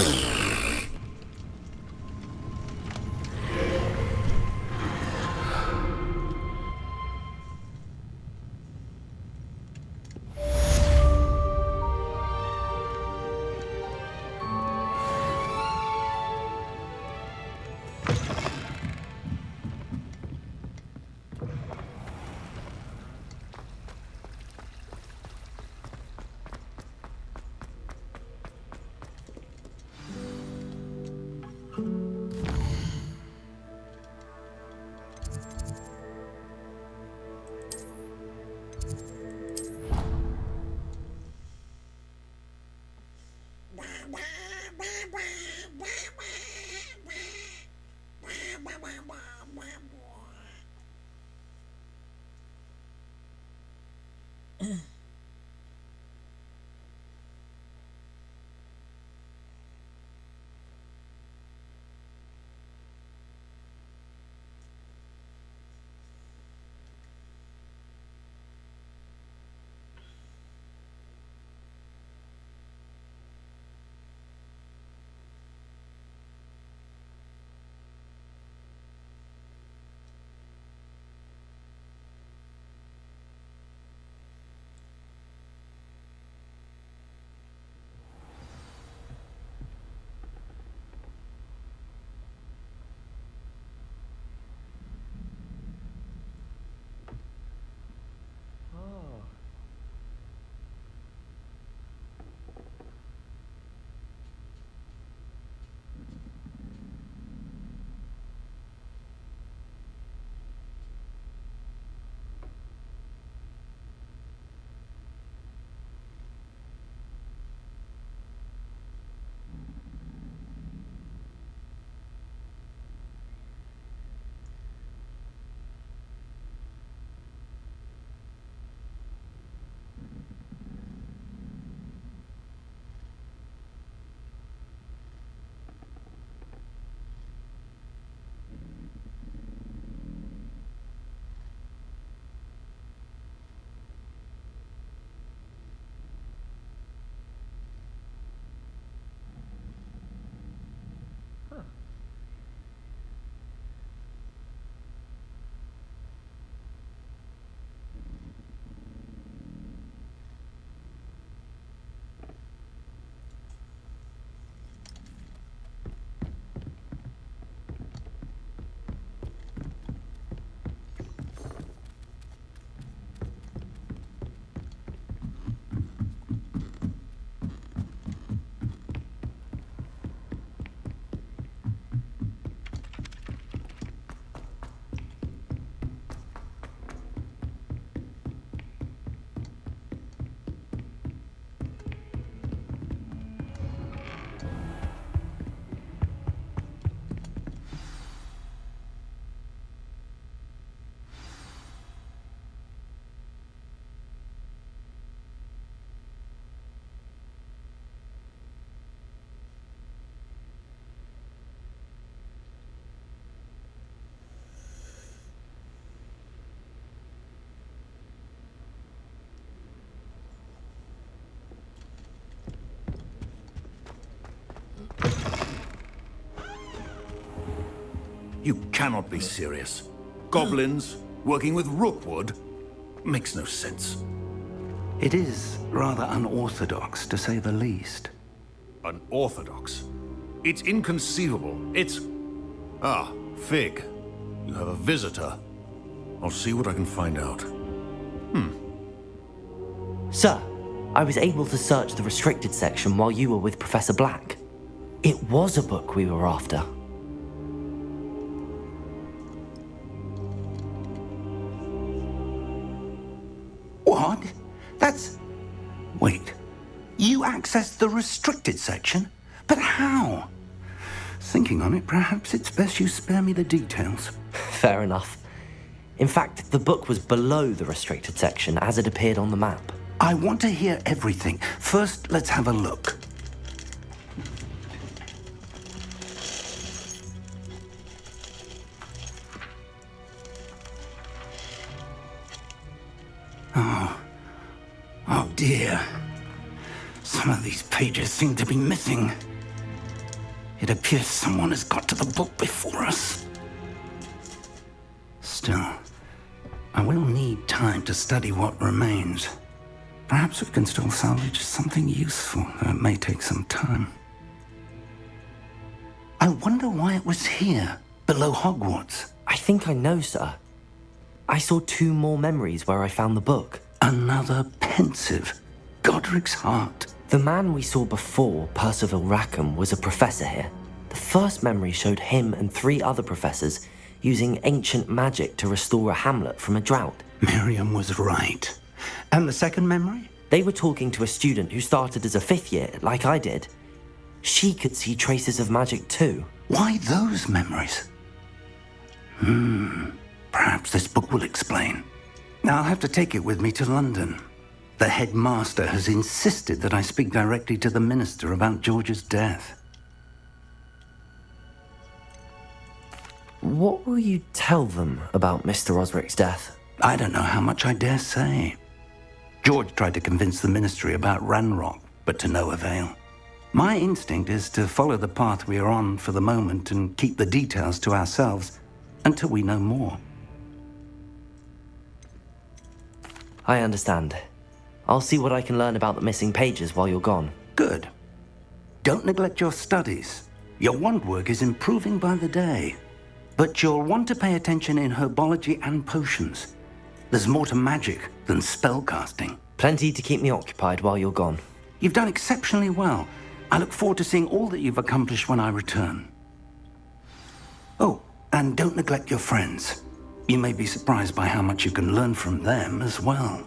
You cannot be serious. Goblins working with Rookwood makes no sense. It is rather unorthodox, to say the least. Unorthodox? It's inconceivable. It's... Ah, Fig. You have a visitor. I'll see what I can find out. Sir, I was able to search the restricted section while you were with Professor Black. It was a book we were after. What? That's... Wait. You accessed the restricted section? But how? Thinking on it, perhaps it's best you spare me the details. Fair enough. In fact, the book was below the restricted section as it appeared on the map. I want to hear everything. First, let's have a look. Oh dear. Some of these pages seem to be missing. It appears someone has got to the book before us. Still, I will need time to study what remains. Perhaps we can still salvage something useful, though it may take some time. I wonder why it was here, below Hogwarts. I think I know, sir. I saw 2 more memories where I found the book. Another pensive. Godric's heart. The man we saw before, Percival Rackham, was a professor here. The first memory showed him and 3 other professors using ancient magic to restore a hamlet from a drought. Miriam was right. And the second memory? They were talking to a student who started as a 5th year, like I did. She could see traces of magic too. Why those memories? Perhaps this book will explain. Now I'll have to take it with me to London. The headmaster has insisted that I speak directly to the minister about George's death. What will you tell them about Mr. Osric's death? I don't know how much I dare say. George tried to convince the ministry about Ranrock, but to no avail. My instinct is to follow the path we are on for the moment and keep the details to ourselves until we know more. I understand. I'll see what I can learn about the missing pages while you're gone. Good. Don't neglect your studies. Your wand work is improving by the day. But you'll want to pay attention in herbology and potions. There's more to magic than spellcasting. Plenty to keep me occupied while you're gone. You've done exceptionally well. I look forward to seeing all that you've accomplished when I return. Oh, and don't neglect your friends. You may be surprised by how much you can learn from them as well.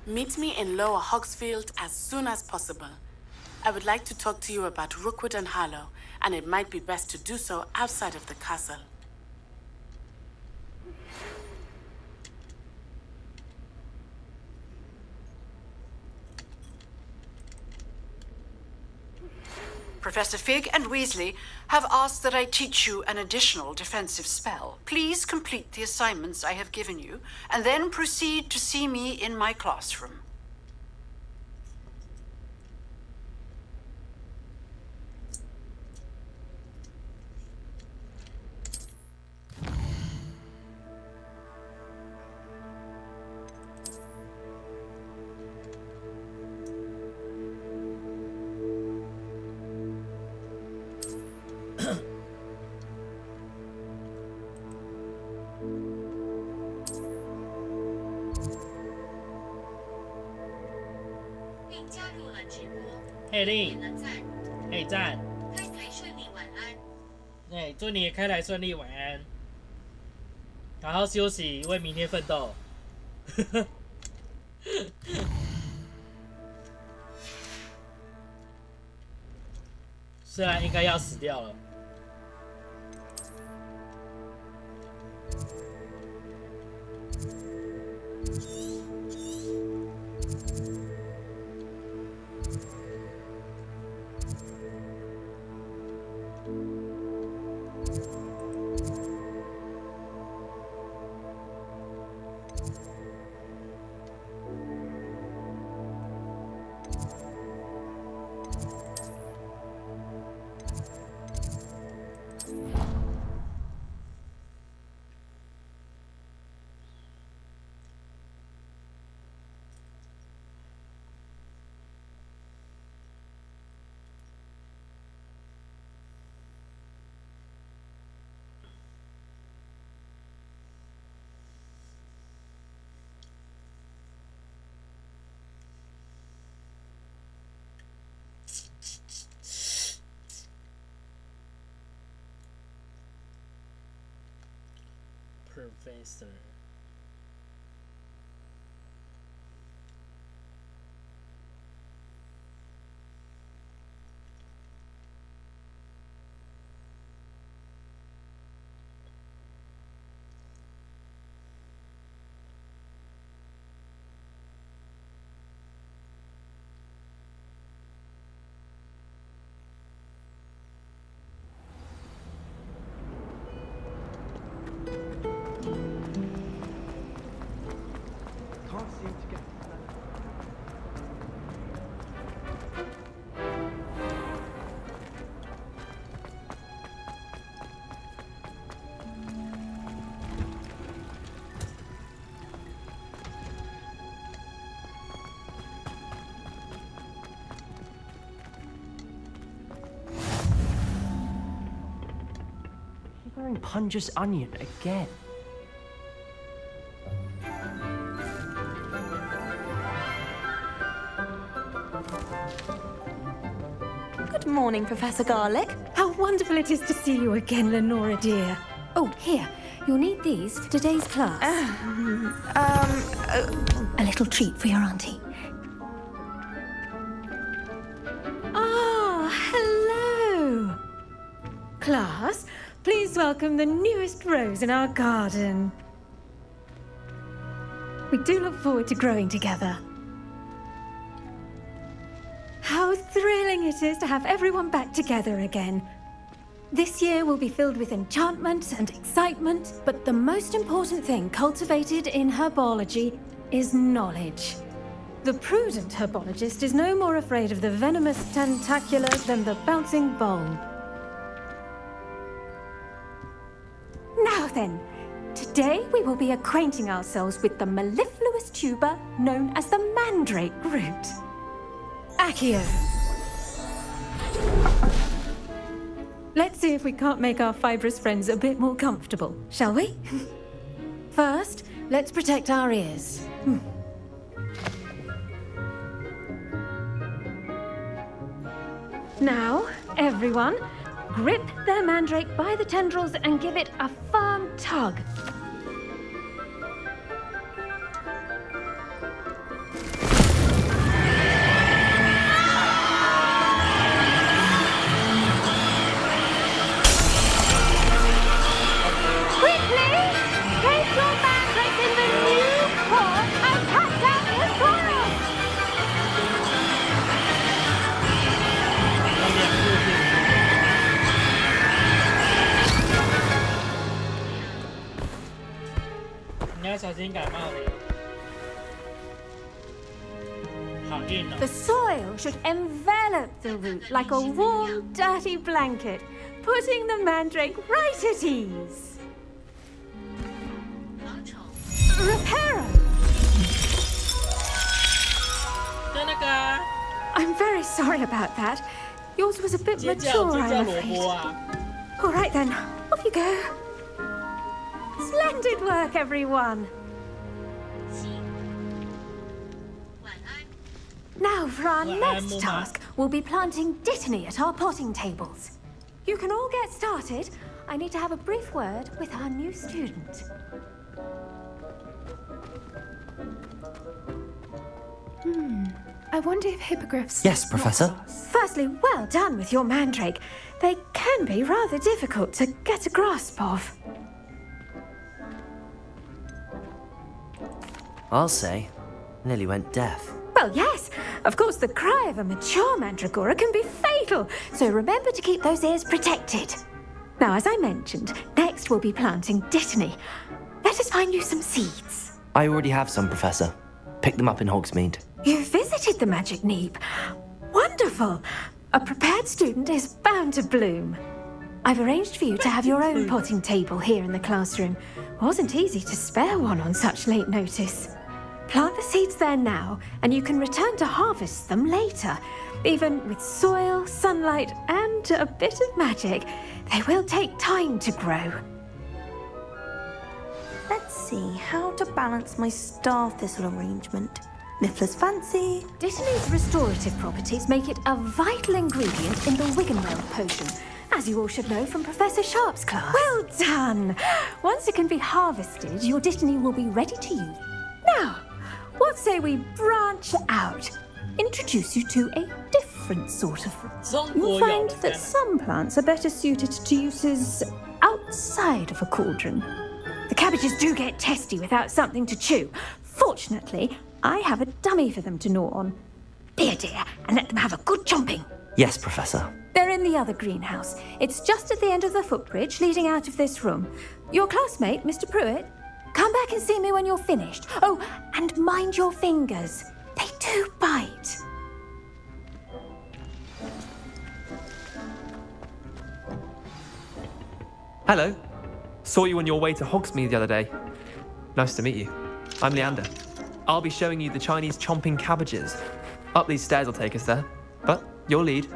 Meet me in Lower Hogsfield as soon as possible. I would like to talk to you about Rookwood and Harlow, and it might be best to do so outside of the castle. Professor Fig and Weasley have asked that I teach you an additional defensive spell. Please complete the assignments I have given you, and then proceed to see me in my classroom. 嘿令，嘿赞，哎，祝你开台顺利，晚安。好好休息，为明天奋斗。虽然应该要死掉了。Professor. Wearing Punja's onion again. Good morning, Professor Garlick. How wonderful it is to see you again, Lenora dear. Oh, here. You'll need these for today's class. A little treat for your auntie. Ah, hello. Class, please welcome the newest rose in our garden. We do look forward to growing together. How thrilling it is to have everyone back together again. This year will be filled with enchantment and excitement, but the most important thing cultivated in herbology is knowledge. The prudent herbologist is no more afraid of the venomous tentacular than the bouncing bulb. Now then, today we will be acquainting ourselves with the mellifluous tuber known as the mandrake root. Accio. Let's see if we can't make our fibrous friends a bit more comfortable, shall we? First, let's protect our ears. Now, everyone, grip their mandrake by the tendrils and give it a firm tug. Quickly, place your mandrake in the new pot and cut down the coral. The soil should envelop the root like a warm, dirty blanket, putting the mandrake right at ease. Reparo! I'm very sorry about that. Yours was a bit mature, I'm afraid. All right then, off you go. Splendid work, everyone. Now for our next task, we'll be planting dittany at our potting tables. You can all get started. I need to have a brief word with our new student. I wonder if hippogriffs... Yes, Professor. Firstly, well done with your mandrake. They can be rather difficult to get a grasp of. I'll say, nearly went deaf. Well, yes. Of course, the cry of a mature mandragora can be fatal, so remember to keep those ears protected. Now, as I mentioned, next we'll be planting dittany. Let us find you some seeds. I already have some, Professor. Pick them up in Hogsmeade. You visited the Magic Neep. Wonderful. A prepared student is bound to bloom. I've arranged for you to have your own potting table here in the classroom. Wasn't easy to spare one on such late notice. Plant the seeds there now, and you can return to harvest them later. Even with soil, sunlight, and a bit of magic, they will take time to grow. Let's see how to balance my star thistle arrangement. Niffler's fancy. Dittany's restorative properties make it a vital ingredient in the Wiggenweld potion, as you all should know from Professor Sharp's class. Well done! Once it can be harvested, your dittany will be ready to use. Now, what say we branch out? Introduce you to a different sort of fruit. You'll find that some plants are better suited to uses outside of a cauldron. The cabbages do get testy without something to chew. Fortunately, I have a dummy for them to gnaw on. Be a dear and let them have a good chomping. Yes, Professor. They're in the other greenhouse. It's just at the end of the footbridge leading out of this room. Your classmate, Mr. Pruitt, come back and see me when you're finished. Oh, and mind your fingers. They do bite. Hello. Saw you on your way to Hogsmeade the other day. Nice to meet you. I'm Leander. I'll be showing you the Chinese chomping cabbages. Up these stairs will take us there. But your lead.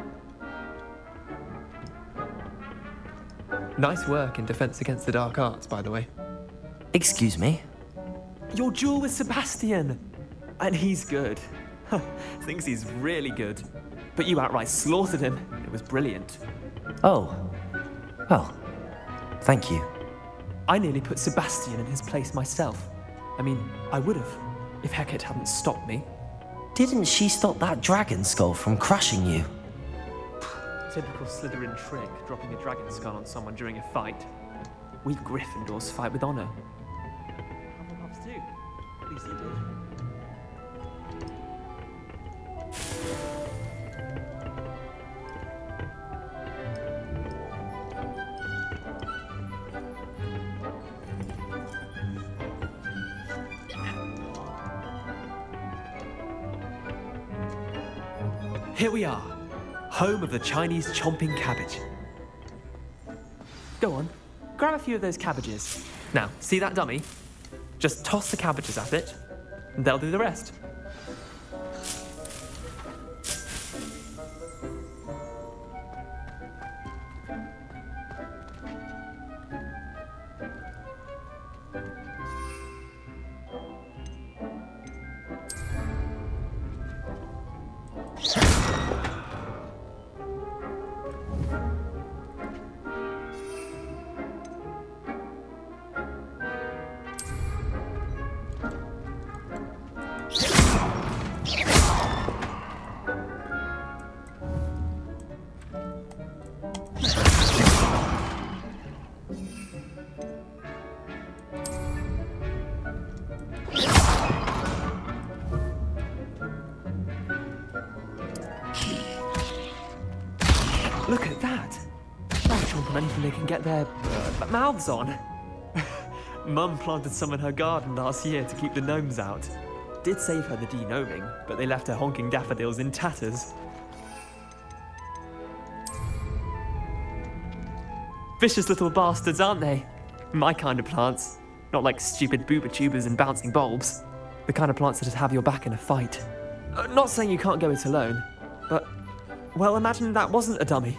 Nice work in Defense Against the Dark Arts, by the way. Excuse me? Your duel with Sebastian! And he's good. Thinks he's really good. But you outright slaughtered him. It was brilliant. Oh. Well, thank you. I nearly put Sebastian in his place myself. I mean, I would have, if Hecate hadn't stopped me. Didn't she stop that dragon skull from crushing you? Typical Slytherin trick, dropping a dragon skull on someone during a fight. We Gryffindors fight with honor. Hufflepuffs too. At least you did. Here we are, home of the Chinese chomping cabbage. Go on, grab a few of those cabbages. Now, see that dummy? Just toss the cabbages at it, and they'll do the rest. Look at that! They'll chomp on anything they can get their mouths on. Mum planted some in her garden last year to keep the gnomes out. Did save her the de-gnoming, but they left her honking daffodils in tatters. Vicious little bastards, aren't they? My kind of plants. Not like stupid booba tubers and bouncing bulbs. The kind of plants that'd have your back in a fight. Not saying you can't go it alone, but... well, imagine that wasn't a dummy.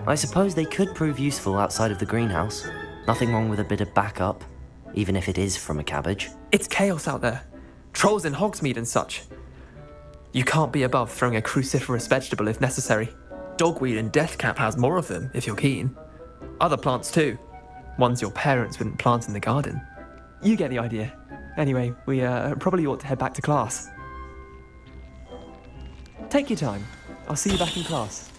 I suppose they could prove useful outside of the greenhouse. Nothing wrong with a bit of backup, even if it is from a cabbage. It's chaos out there. Trolls in Hogsmeade and such. You can't be above throwing a cruciferous vegetable if necessary. Dogweed and deathcap has more of them, if you're keen. Other plants too. Ones your parents wouldn't plant in the garden. You get the idea. Anyway, we probably ought to head back to class. Take your time. I'll see you back in class.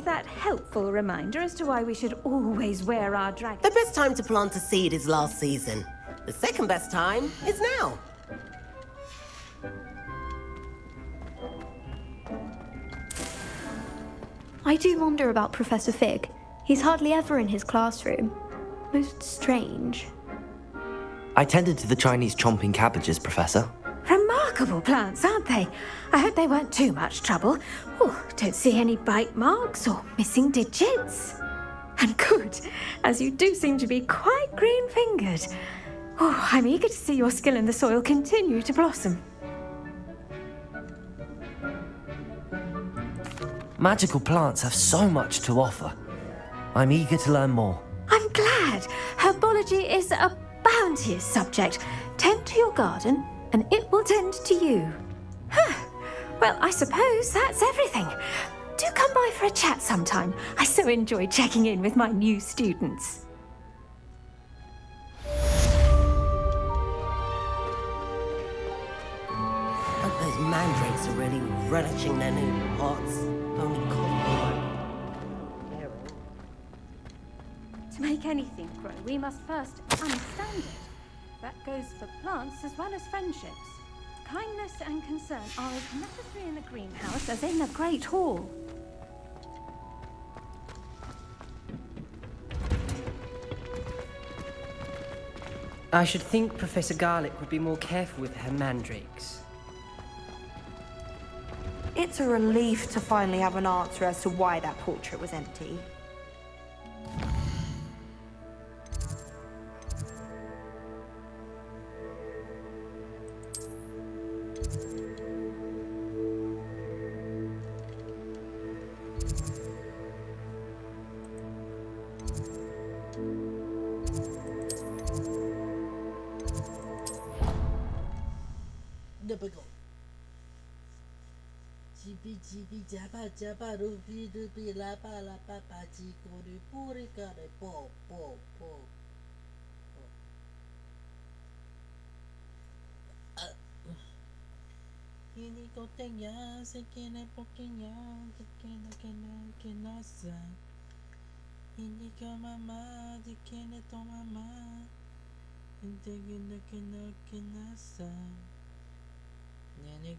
That helpful reminder as to why we should always wear our drag. The best time to plant a seed is last season. The second best time is now. I do wonder about Professor Fig. He's hardly ever in his classroom. Most strange. I tended to the Chinese chomping cabbages, Professor. Remarkable plants, aren't they? I hope they weren't too much trouble. Oh, don't see any bite marks or missing digits. And good, as you do seem to be quite green-fingered. Oh, I'm eager to see your skill in the soil continue to blossom. Magical plants have so much to offer. I'm eager to learn more. I'm glad. Herbology is a bounteous subject. Tend to your garden, and it will tend to you. Well, I suppose that's everything. Do come by for a chat sometime. I so enjoy checking in with my new students. Hope those mandrakes are really relishing their new pots. Only To make anything grow, we must first understand it. That goes for plants as well as friendships. Kindness and concern are as necessary in the greenhouse as in the Great Hall. I should think Professor Garlick would be more careful with her mandrakes. It's a relief to finally have an answer as to why that portrait was empty. Typical. Chibi chibi japa japa rupi rupi lapa lapa pachi kori puri kare po po po. Ini kotenya sekene pokenya sekene kena sa. Ini ka mama sekene to mama. Ini kena sa. Gonna